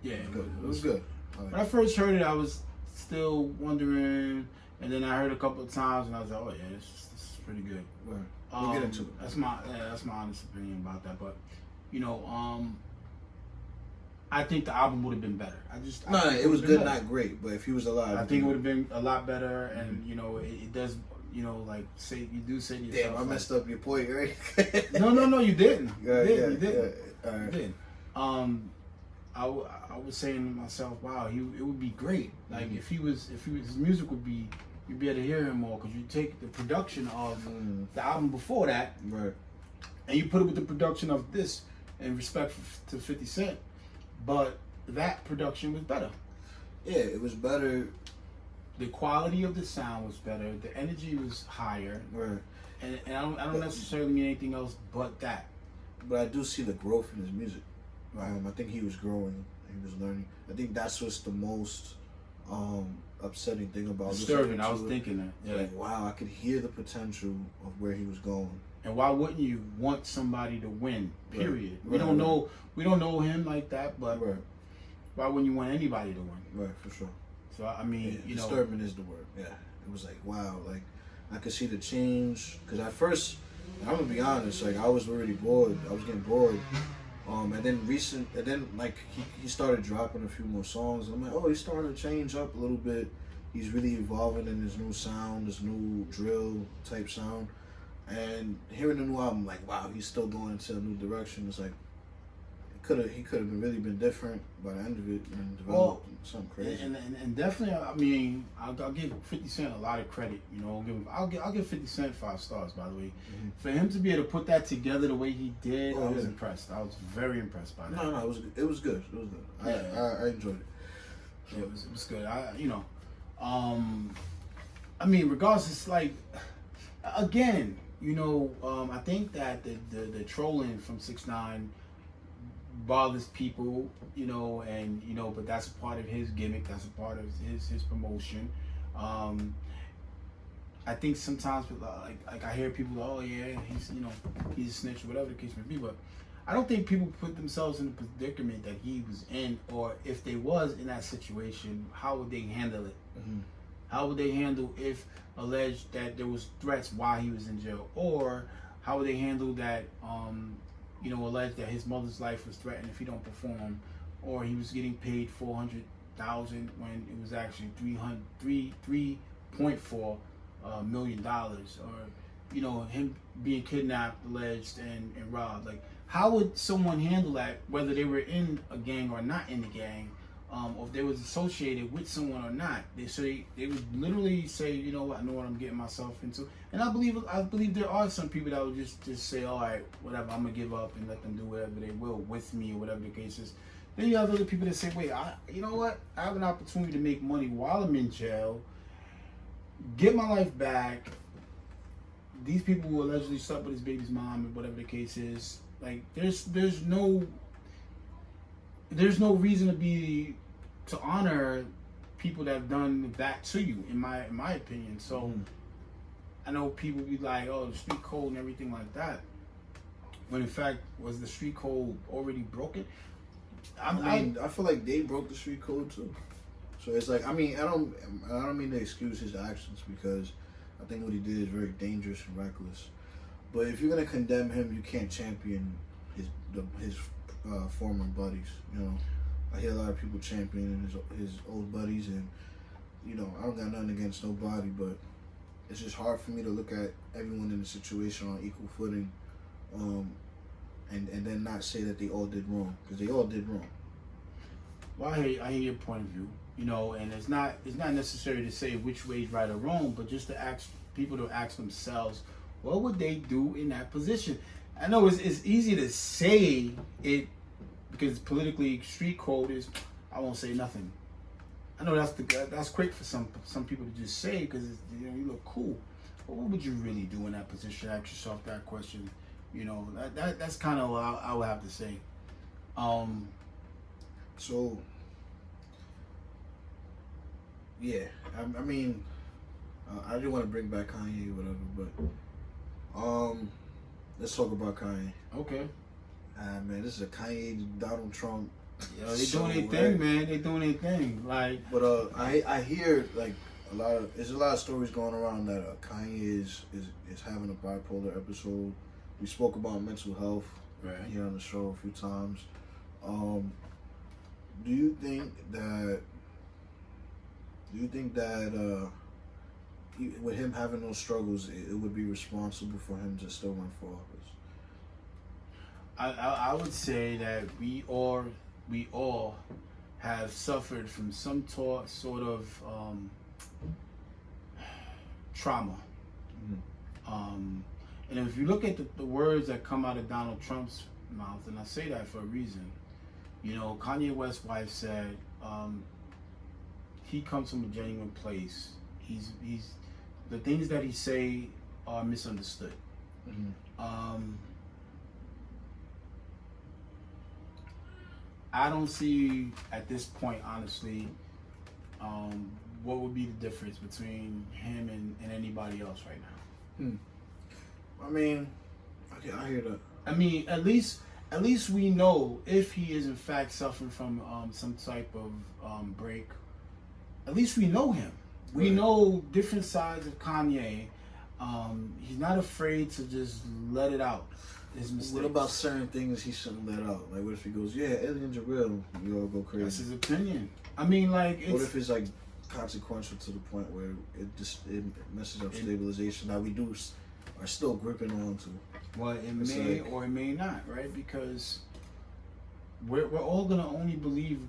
Yeah. It was good. When I first heard it, I was still wondering, and then I heard a couple of times, and I was like, oh, yeah, this is pretty good. Right. We'll get into it. That's my honest opinion about that. But, I think the album would have been better. It was good, not great. But if he was alive, I think it would have been a lot better. And it does. Like say to yourself. Damn, I messed up your point, right? No, you didn't. You didn't. All right. You didn't. I was saying to myself, wow, it would be great. Like if his music would be, you'd be able to hear him more because you take the production of the album before that, right, and you put it with the production of this in respect to 50 Cent, but that production was better. Yeah, it was better. The quality of the sound was better. The energy was higher. Right. And I don't necessarily mean anything else but that. But I do see the growth in his music. I think he was growing. He was learning. I think that's what's the most upsetting thing about disturbing. I was thinking that. Yeah. Like, wow, I could hear the potential of where he was going. And why wouldn't you want somebody to win? Period. Right. We don't know him like that, but why wouldn't you want anybody to win? Right, for sure. So I mean, disturbing is the word. Yeah, it was like wow, like I could see the change. Cause at first, I'm gonna be honest, like I was already bored. I was getting bored. And then like he started dropping a few more songs. I'm like, oh, he's starting to change up a little bit. He's really evolving in his new sound, this new drill type sound. And hearing the new album, like wow, he's still going into a new direction. It's like he could have really been different by the end of it and developed something crazy. And definitely, I mean, I'll give 50 Cent a lot of credit. I'll give 50 Cent 5 stars. By the way, for him to be able to put that together the way he did, I was impressed. I was very impressed by that. No, it was good. It was good. I enjoyed it. So, it was good. I mean, regardless, it's like again, I think that the trolling from 6ix9ine bothers people, but that's a part of his gimmick. That's a part of his promotion. I think sometimes, like I hear people, oh yeah, he's a snitch, or whatever the case may be. But I don't think people put themselves in the predicament that he was in, or if they was in that situation, how would they handle it? How would they handle if alleged that there was threats while he was in jail, or how would they handle that? Alleged that his mother's life was threatened if he don't perform, or he was getting paid $400,000 when it was actually $3.4 million, or him being kidnapped, alleged, and robbed. Like, how would someone handle that, whether they were in a gang or not in the gang, or if they was associated with someone or not? They would literally say, you know what, I know what I'm getting myself into. And I believe there are some people that would just say, all right, whatever, I'm gonna give up and let them do whatever they will with me, or whatever the case is. Then you have other people that say, wait, you know what? I have an opportunity to make money while I'm in jail, get my life back. These people who allegedly slept with his baby's mom, and whatever the case is, like, there's no reason to honor people that have done that to you, in my opinion. So I know people be like, oh, the street code and everything like that, when in fact, was the street code already broken? I feel like they broke the street code too. So it's like, I don't mean to excuse his actions, because I think what he did is very dangerous and reckless. But if you're gonna condemn him, you can't champion his former buddies. You know, I hear a lot of people championing his old buddies, and you know, I don't got nothing against nobody, but it's just hard for me to look at everyone in the situation on equal footing, and then not say that they all did wrong, because they all did wrong. Well, I hear your point of view, you know, and it's not necessary to say which way is right or wrong, but just to ask people to ask themselves, what would they do in that position? I know it's easy to say it because politically street code is, I won't say nothing. I know that's quick for some people to just say because you know, you look cool. But what would you really do in that position? Ask yourself that question. You know, that's kind of what I would have to say. So, yeah, I mean, I didn't want to bring back Kanye or whatever, but let's talk about Kanye. Okay. Man, this is a Kanye Donald Trump. Yo, they doing their thing, man. They doing their thing. Like, but I hear like there's a lot of stories going around that Kanye is having a bipolar episode. We spoke about mental health here on the show a few times. Do you think that with him having those struggles, it would be responsible for him to still run for office? I would say that we all have suffered from some sort of trauma. And if you look at the words that come out of Donald Trump's mouth, and I say that for a reason, you know, Kanye West's wife said he comes from a genuine place. He's the things that he say are misunderstood. I don't see at this point, honestly, what would be the difference between him and anybody else right now. I mean, okay, I hear that. I mean, at least we know if he is in fact suffering from some type of break. At least we know him. We know different sides of Kanye. He's not afraid to just let it out. His mistakes. What about certain things he shouldn't let out? Like, what if he goes, "Yeah, aliens are real"? You all go crazy. That's his opinion. I mean, like, what if it's like consequential to the point where it messes up stabilization that we are still gripping on to? Well, it may or it may not, right? Because we're all gonna only believe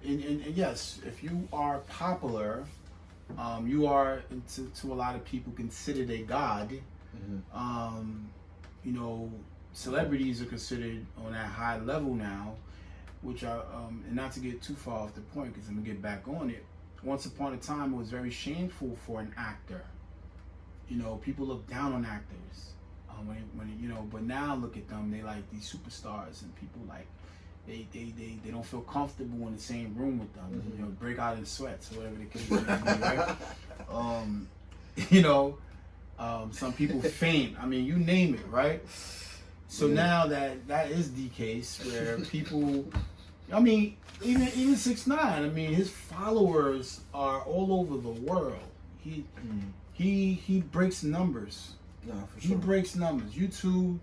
in yes, if you are popular, you are to a lot of people considered a god. You know, celebrities are considered on that high level now, which are and not to get too far off the point because I'm gonna get back on it. Once upon a time, it was very shameful for an actor. You know, people look down on actors. When you know, but now look at them, they like these superstars, and people like they don't feel comfortable in the same room with them. You know, break out in sweats or whatever the case may be, right? You know, some people faint. I mean, you name it, right? So now that is the case where people, I mean, even 6ix9ine, I mean, his followers are all over the world. He breaks numbers. No, for sure. He breaks numbers. YouTube,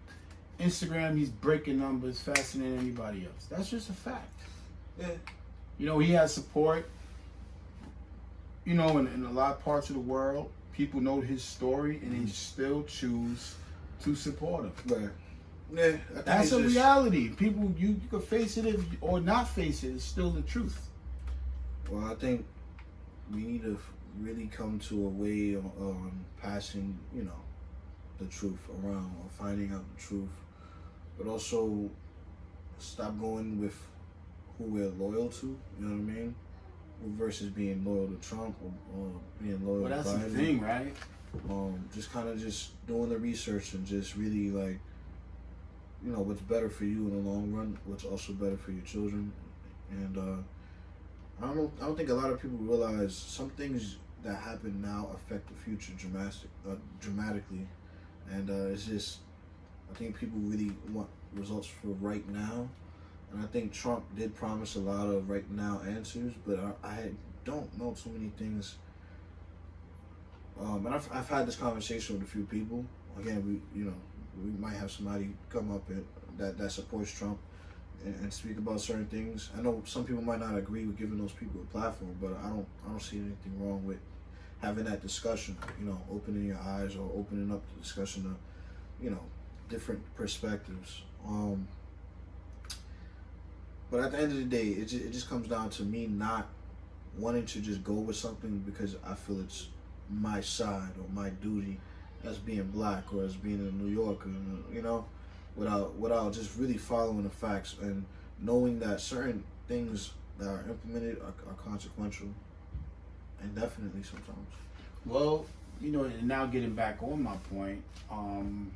Instagram, he's breaking numbers faster than anybody else. That's just a fact. Yeah. You know, he has support. You know, in a lot of parts of the world, people know his story and they still choose to support him. Right. Yeah, that's a reality. People, you can face it or not face it. It's still the truth. Well, I think we need to really come to a way of passing, you know, the truth around or finding out the truth, but also stop going with who we're loyal to. You know what I mean? Versus being loyal to Trump or being loyal Well, to that's Biden. the thing, right? Just kind of just doing the research and just really like, you know, what's better for you in the long run, what's also better for your children. And I don't think a lot of people realize some things that happen now affect the future dramatically. And it's just, I think people really want results for right now. And I think Trump did promise a lot of right now answers, but I don't know too many things. And I've had this conversation with a few people. Again, we might have somebody come up that supports Trump and speak about certain things. I know some people might not agree with giving those people a platform, but I don't see anything wrong with having that discussion. You know, opening your eyes or opening up the discussion to, you know, different perspectives. But at the end of the day, it just comes down to me not wanting to just go with something because I feel it's my side or my duty as being black or as being a New Yorker, you know, without just really following the facts and knowing that certain things that are implemented are consequential, and definitely sometimes. Well, you know, and now getting back on my point, and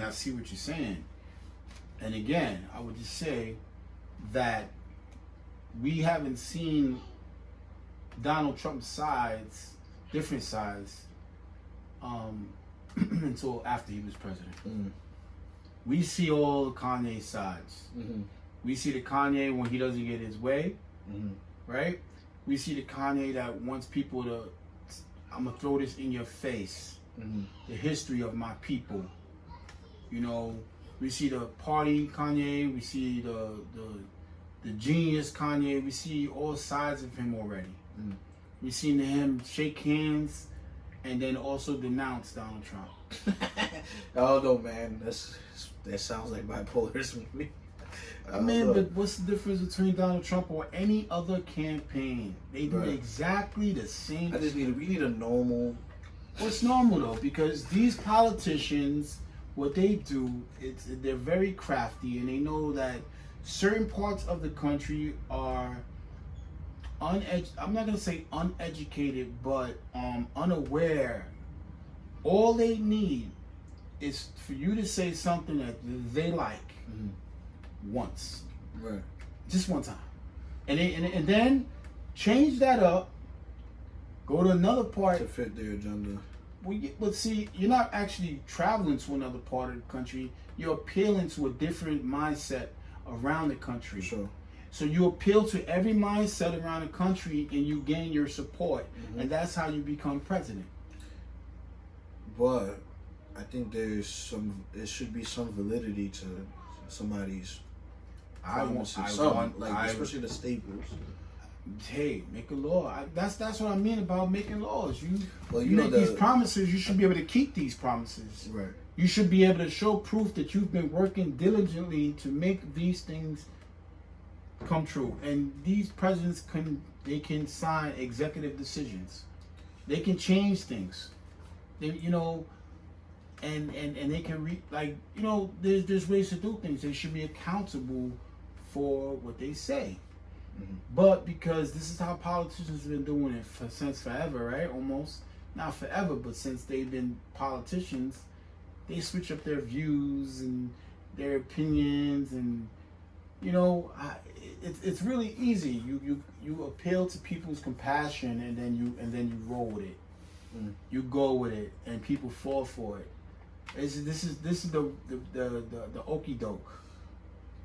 I see what you're saying. And again, I would just say that we haven't seen Donald Trump's sides, different sides, until after he was president. Mm. We see all Kanye's sides. Mm-hmm. We see the Kanye when he doesn't get his way, Mm-hmm. right? We see the Kanye that wants people to, I'm gonna throw this in your face, Mm-hmm. the history of my people. You know, we see the party Kanye, we see the genius Kanye, we see all sides of him already. Mm. We've seen him shake hands and then also denounce Donald Trump. Oh no, man, that sounds like bipolarism to me. I mean, but what's the difference between Donald Trump or any other campaign? They do Right. exactly the same. we need a normal. What's normal though? Because these politicians, what they do, they're very crafty and they know that certain parts of the country are I'm not gonna say uneducated, but unaware. All they need is for you to say something that they like once, Right. just one time, and then change that up. Go to another part. To fit their agenda. Well, but see, you're not actually traveling to another part of the country. You're appealing to a different mindset around the country. Sure. So you appeal to every mindset around the country and you gain your support. Mm-hmm. And that's how you become president. But I think there should be some validity to somebody's promises. Especially the staples. Hey, make a law. That's what I mean about making laws. You know make these promises, you should be able to keep these promises. Right. You should be able to show proof that you've been working diligently to make these things come true. And these presidents can sign executive decisions. They can change things. They, you know, and they can there's ways to do things. They should be accountable for what they say. Mm-hmm. But because this is how politicians have been doing it since forever, right? Almost not forever, but since they've been politicians, they switch up their views and their opinions, and you know, it's really easy. You appeal to people's compassion, and then you roll with it. Mm. You go with it, and people fall for it. This is the okie doke.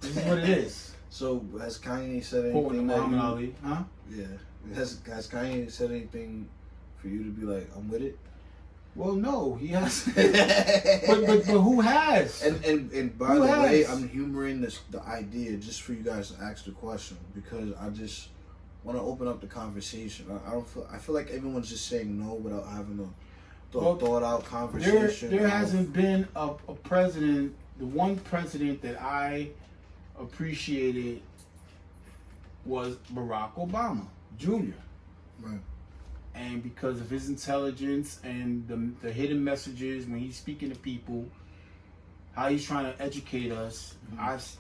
This is what it is. So has Kanye said Quoting anything? Muhammad Ali, huh? Yeah. Has Kanye said anything for you to be like, I'm with it? Well, no, he has. but who has? And by the way, I'm humoring the idea just for you guys to ask the question because I just want to open up the conversation. I feel like everyone's just saying no without having a thought out conversation. There hasn't been a president. The one president that I appreciated was Barack Obama Jr. Right. And because of his intelligence and the hidden messages when he's speaking to people, how he's trying to educate us.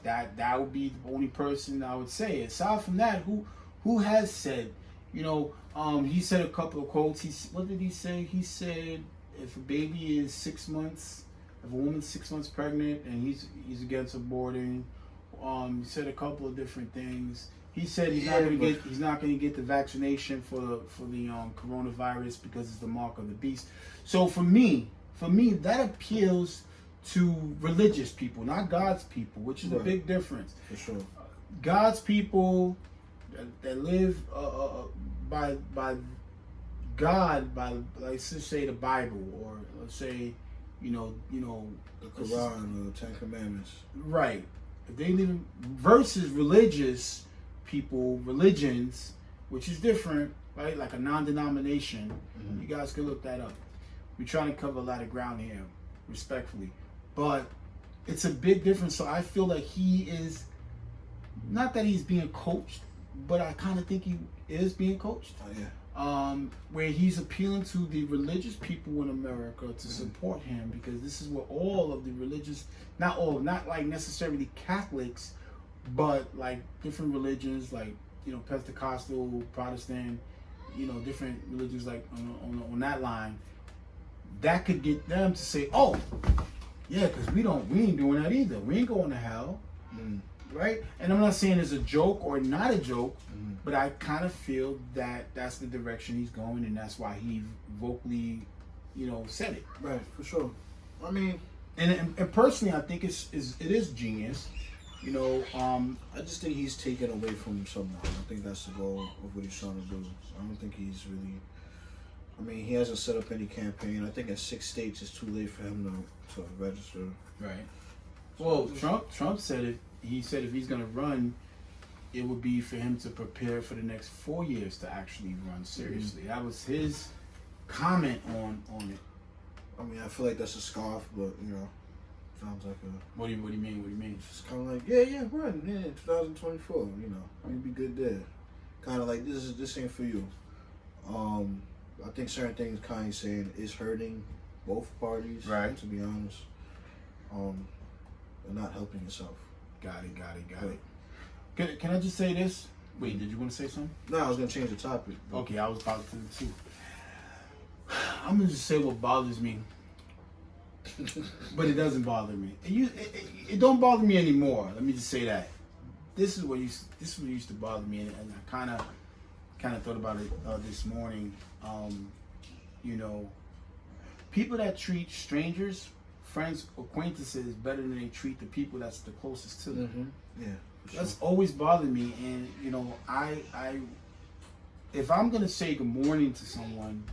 That would be the only person I would say. Aside from that, who has said, he said a couple of quotes. What did he say? He said if a baby is 6 months, if a woman's 6 months pregnant, and he's against aborting. He said a couple of different things. He said he's not going to get the vaccination for the coronavirus because it's the mark of the beast. So for me, that appeals to religious people, not God's people, which is a big difference. For sure. God's people that live by God, by let's just say the Bible, or let's say the Quran or the Ten Commandments. Right. If they live versus religious people, religions, which is different, right? Like a non-denomination. You guys can look that up. We're trying to cover a lot of ground here, respectfully. But it's a big difference. So I feel like he is, not that he's being coached, but I kind of think he is being coached. Oh, yeah. Where he's appealing to the religious people in America to support him, because this is where all of the religious, not like necessarily Catholics, but like different religions, like Pentecostal, Protestant, different religions like on that line, that could get them to say, oh, yeah, because we ain't doing that either. We ain't going to hell, right? And I'm not saying it's a joke or not a joke, but I kind of feel that that's the direction he's going, and that's why he vocally, said it. Right, for sure. I mean, and personally, I think it is genius. I just think he's taken away from someone. I think that's the goal of what he's trying to do. I don't think he's really. I mean, he hasn't set up any campaign. I think in 6 states it's too late for him to register. Right. Well, Trump said it. He said if he's going to run, it would be for him to prepare for the next 4 years to actually run seriously. That was his comment on it. I mean, I feel like that's a scoff, but sounds like a. What do you mean? It's kind of like run in 2024. You'd be good there. Kind of like this ain't for you. I think certain things Kanye's saying is hurting both parties. Right. To be honest, and not helping yourself. Got it. Can I just say this? Wait, did you want to say something? No, I was gonna change the topic. Okay, I was about to too. I'm gonna just say what bothers me, but it doesn't bother me. It don't bother me anymore. Let me just say that. This is what used to bother me, and I kind of thought about it this morning. People that treat strangers, friends, acquaintances better than they treat the people that's the closest to them. Yeah, that's always bothered me. And I if I'm gonna say good morning to someone,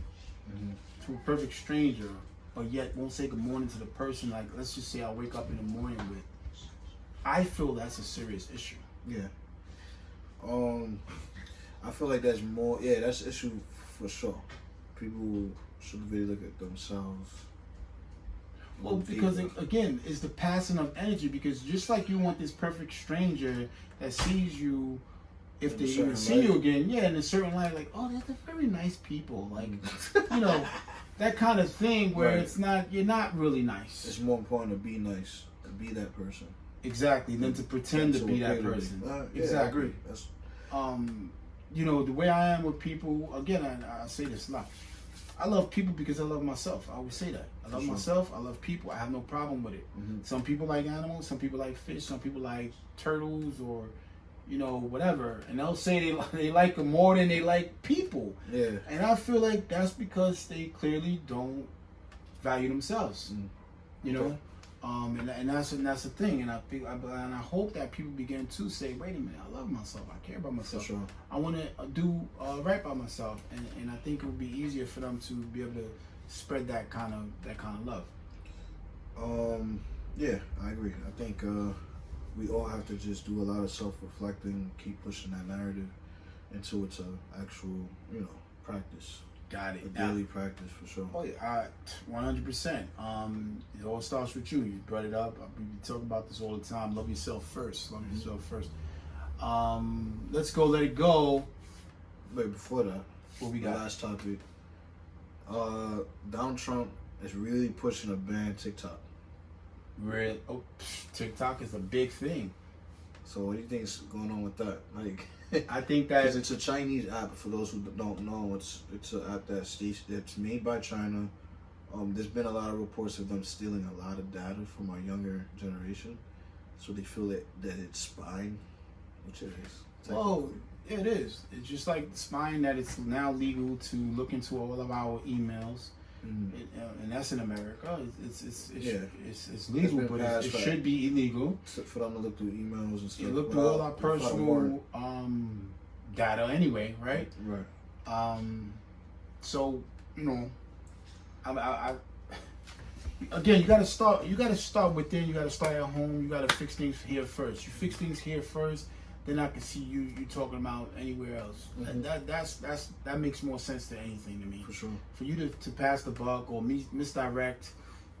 to a perfect stranger, but yet won't say good morning to the person, like let's just say I wake up in the morning with, I feel that's a serious issue. Yeah. I feel like that's more. Yeah, that's an issue for sure. People should really look at themselves. Well, because again, it's the passing of energy. Because just like you want this perfect stranger that sees you, if they even see you again, in a certain light, like, oh, they're very nice people, like, that kind of thing where it's not, you're not really nice. It's more important to be nice, to be that person. Exactly, than to pretend to be that person. Exactly. I agree. That's... the way I am with people, again, I say this a lot. I love people because I love myself. I always say that. I love myself. I love people. I have no problem with it. Some people like animals. Some people like fish. Some people like turtles or, whatever. And they'll say they like them more than they like people. Yeah. And I feel like that's because they clearly don't value themselves. Okay. And that's the thing. And I hope that people begin to say, wait a minute, I love myself. I care about myself. For sure. I want to do right by myself. And I think it would be easier for them to be able to spread that kind of love. Yeah, I agree. I think we all have to just do a lot of self-reflecting, keep pushing that narrative until it's an actual, practice. Got it. A daily practice for sure. Oh yeah, 100%. It all starts with you. You brought it up. We talk about this all the time. Love yourself first. Love yourself first. Let's go. Let it go. Wait, before that, what we the got? last topic. Donald Trump is really pushing a ban TikTok. TikTok is a big thing. So what do you think is going on with that? Like, I think that because it's a Chinese app. For those who don't know, it's an app that's made by China. There's been a lot of reports of them stealing a lot of data from our younger generation, so they feel that it's spying, which it is. Oh, it is. It's just like spying that it's now legal to look into all of our emails, and that's in America. It's legal, but it should be illegal. For them to look through emails and stuff. You look through all our personal data anyway, right? Right. So you know, I again, you gotta start within. You gotta start at home. You gotta fix things here first. You fix things here first, then I can see you talking about anywhere else. And that makes more sense than anything to me. For sure. For you to pass the buck or misdirect,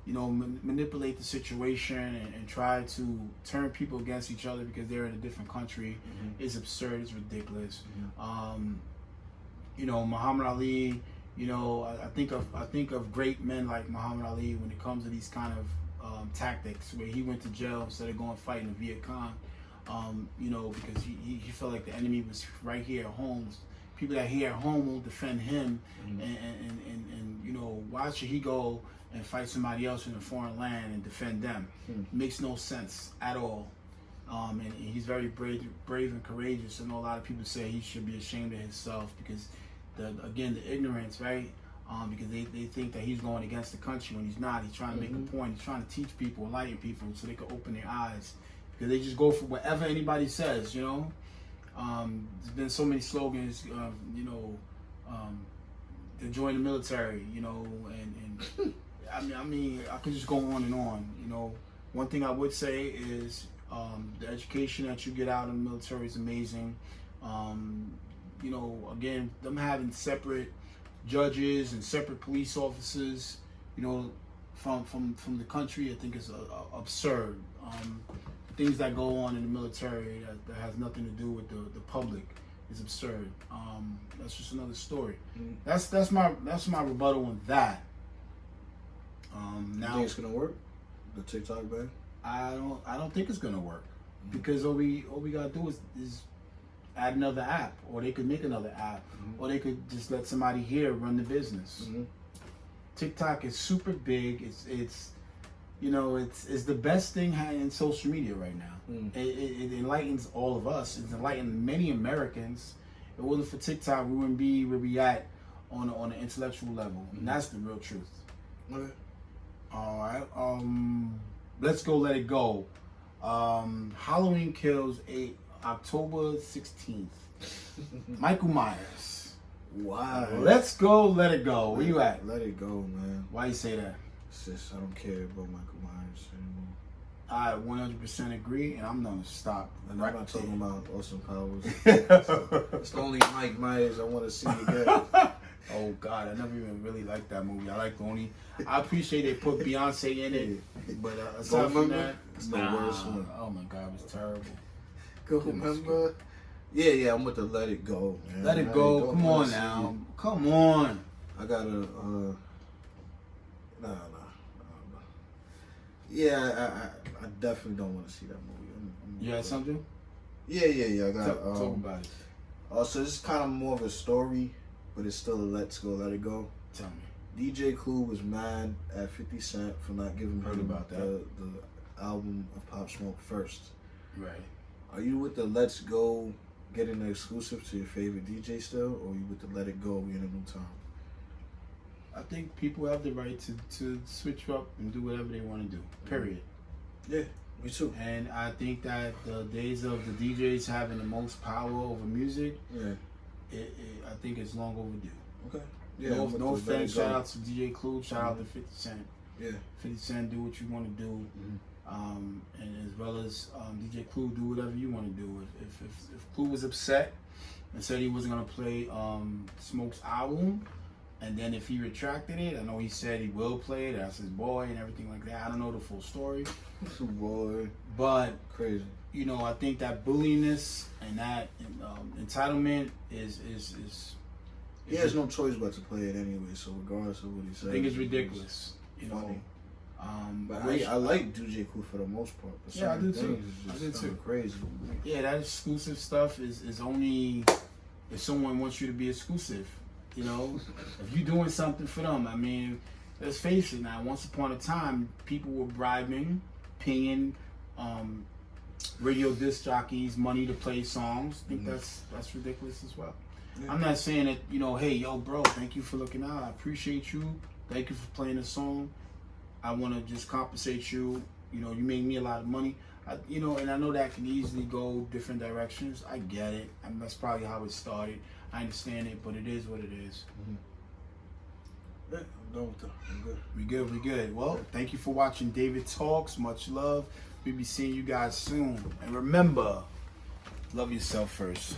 you know, manipulate the situation and try to turn people against each other because they're in a different country is absurd. It's ridiculous. You know, Muhammad Ali. You know, I think of great men like Muhammad Ali when it comes to these kind of tactics, where he went to jail instead of going fighting the Viet Cong. You know, because he felt like the enemy was right here at home. People that here at home won't defend him, and you know, why should he go and fight somebody else in a foreign land and defend them? Makes no sense at all. And he's very brave and courageous. I know a lot of people say he should be ashamed of himself because the ignorance, right? Because they think that he's going against the country when he's not. He's trying to make a point. He's trying to teach people, enlighten people, so they can open their eyes. Because they just go for whatever anybody says, you know. There's been so many slogans, you know, to join the military, you know, and I mean, I could just go on and on, you know. One thing I would say is the education that you get out of the military is amazing. You know, again, them having separate judges and separate police officers, you know, from the country, I think is absurd. Things that go on in the military that has nothing to do with the public is absurd. That's just another story. That's my rebuttal on that. Now, you think it's gonna work? The TikTok ban? I don't think it's gonna work because all we gotta do is add another app, or they could make another app, or they could just let somebody here run the business. TikTok is super big. It's you know, it's the best thing in social media right now. It enlightens all of us. It's enlightened many Americans. If it wasn't for TikTok, we wouldn't be where we at on an intellectual level. And that's the real truth. Okay. All right. Let's go. Let it go. Halloween Kills, October 16th. Michael Myers. Why? Let's go. Let it go. Where you at? Let it go, man. Why you say that? It's just, I don't care about Michael Myers anymore. I 100% agree, and I'm gonna stop. And I'm not talking about Austin Powers. It's the only Mike Myers I want to see again. Oh God, I never even really liked that movie. I appreciate they put Beyonce in it, but aside from that, it's the worst one. Oh my God, it was terrible. Go remember? Yeah, I'm with the Let It Go, man. Let it go. Come on now. Come on. I gotta. Nah. Yeah, I definitely don't want to see that movie. You had something? Yeah. I got. Talk about it. So this is kind of more of a story, but it's still a Let's Go, Let It Go. Tell me. DJ Clue was mad at 50 Cent for not giving him the album of Pop Smoke first. Right. Are you with the Let's Go, getting the exclusive to your favorite DJ still, or are you with the Let It Go, we in a new time? I think people have the right to switch up and do whatever they want to do. Period. Yeah, me too. And I think that the days of the DJs having the most power over music, I think it's long overdue. Okay. Yeah. No offense. Shout out to DJ Clue. Shout out to 50 Cent. Yeah. 50 Cent, do what you want to do. And as well as DJ Clue, do whatever you want to do. If Clue was upset and said he wasn't gonna play Smoke's album, and then if he retracted it, I know he said he will play it. That's his boy and everything like that. I don't know the full story. Boy, but crazy. You know, I think that bullyingness and that entitlement is he has no choice but to play it anyway. So regardless of what he says, I think it's ridiculous. You know, But I like DJ Cool for the most part. But Yeah, I do too. I I do too. Crazy. Yeah, that exclusive stuff is only if someone wants you to be exclusive. You know, if you're doing something for them, I mean, let's face it. Now, once upon a time, people were bribing, paying radio disc jockeys money to play songs. I think that's ridiculous as well. Yeah. I'm not saying that, you know, hey, yo, bro, thank you for looking out. I appreciate you. Thank you for playing the song. I want to just compensate you. You know, you made me a lot of money. You know, and I know that can easily go different directions. I get it. I mean, that's probably how it started. I understand it, but it is what it is. Yeah, I'm done with that. I'm good. We good. Well, thank you for watching David Talks. Much love. We'll be seeing you guys soon. And remember, love yourself first.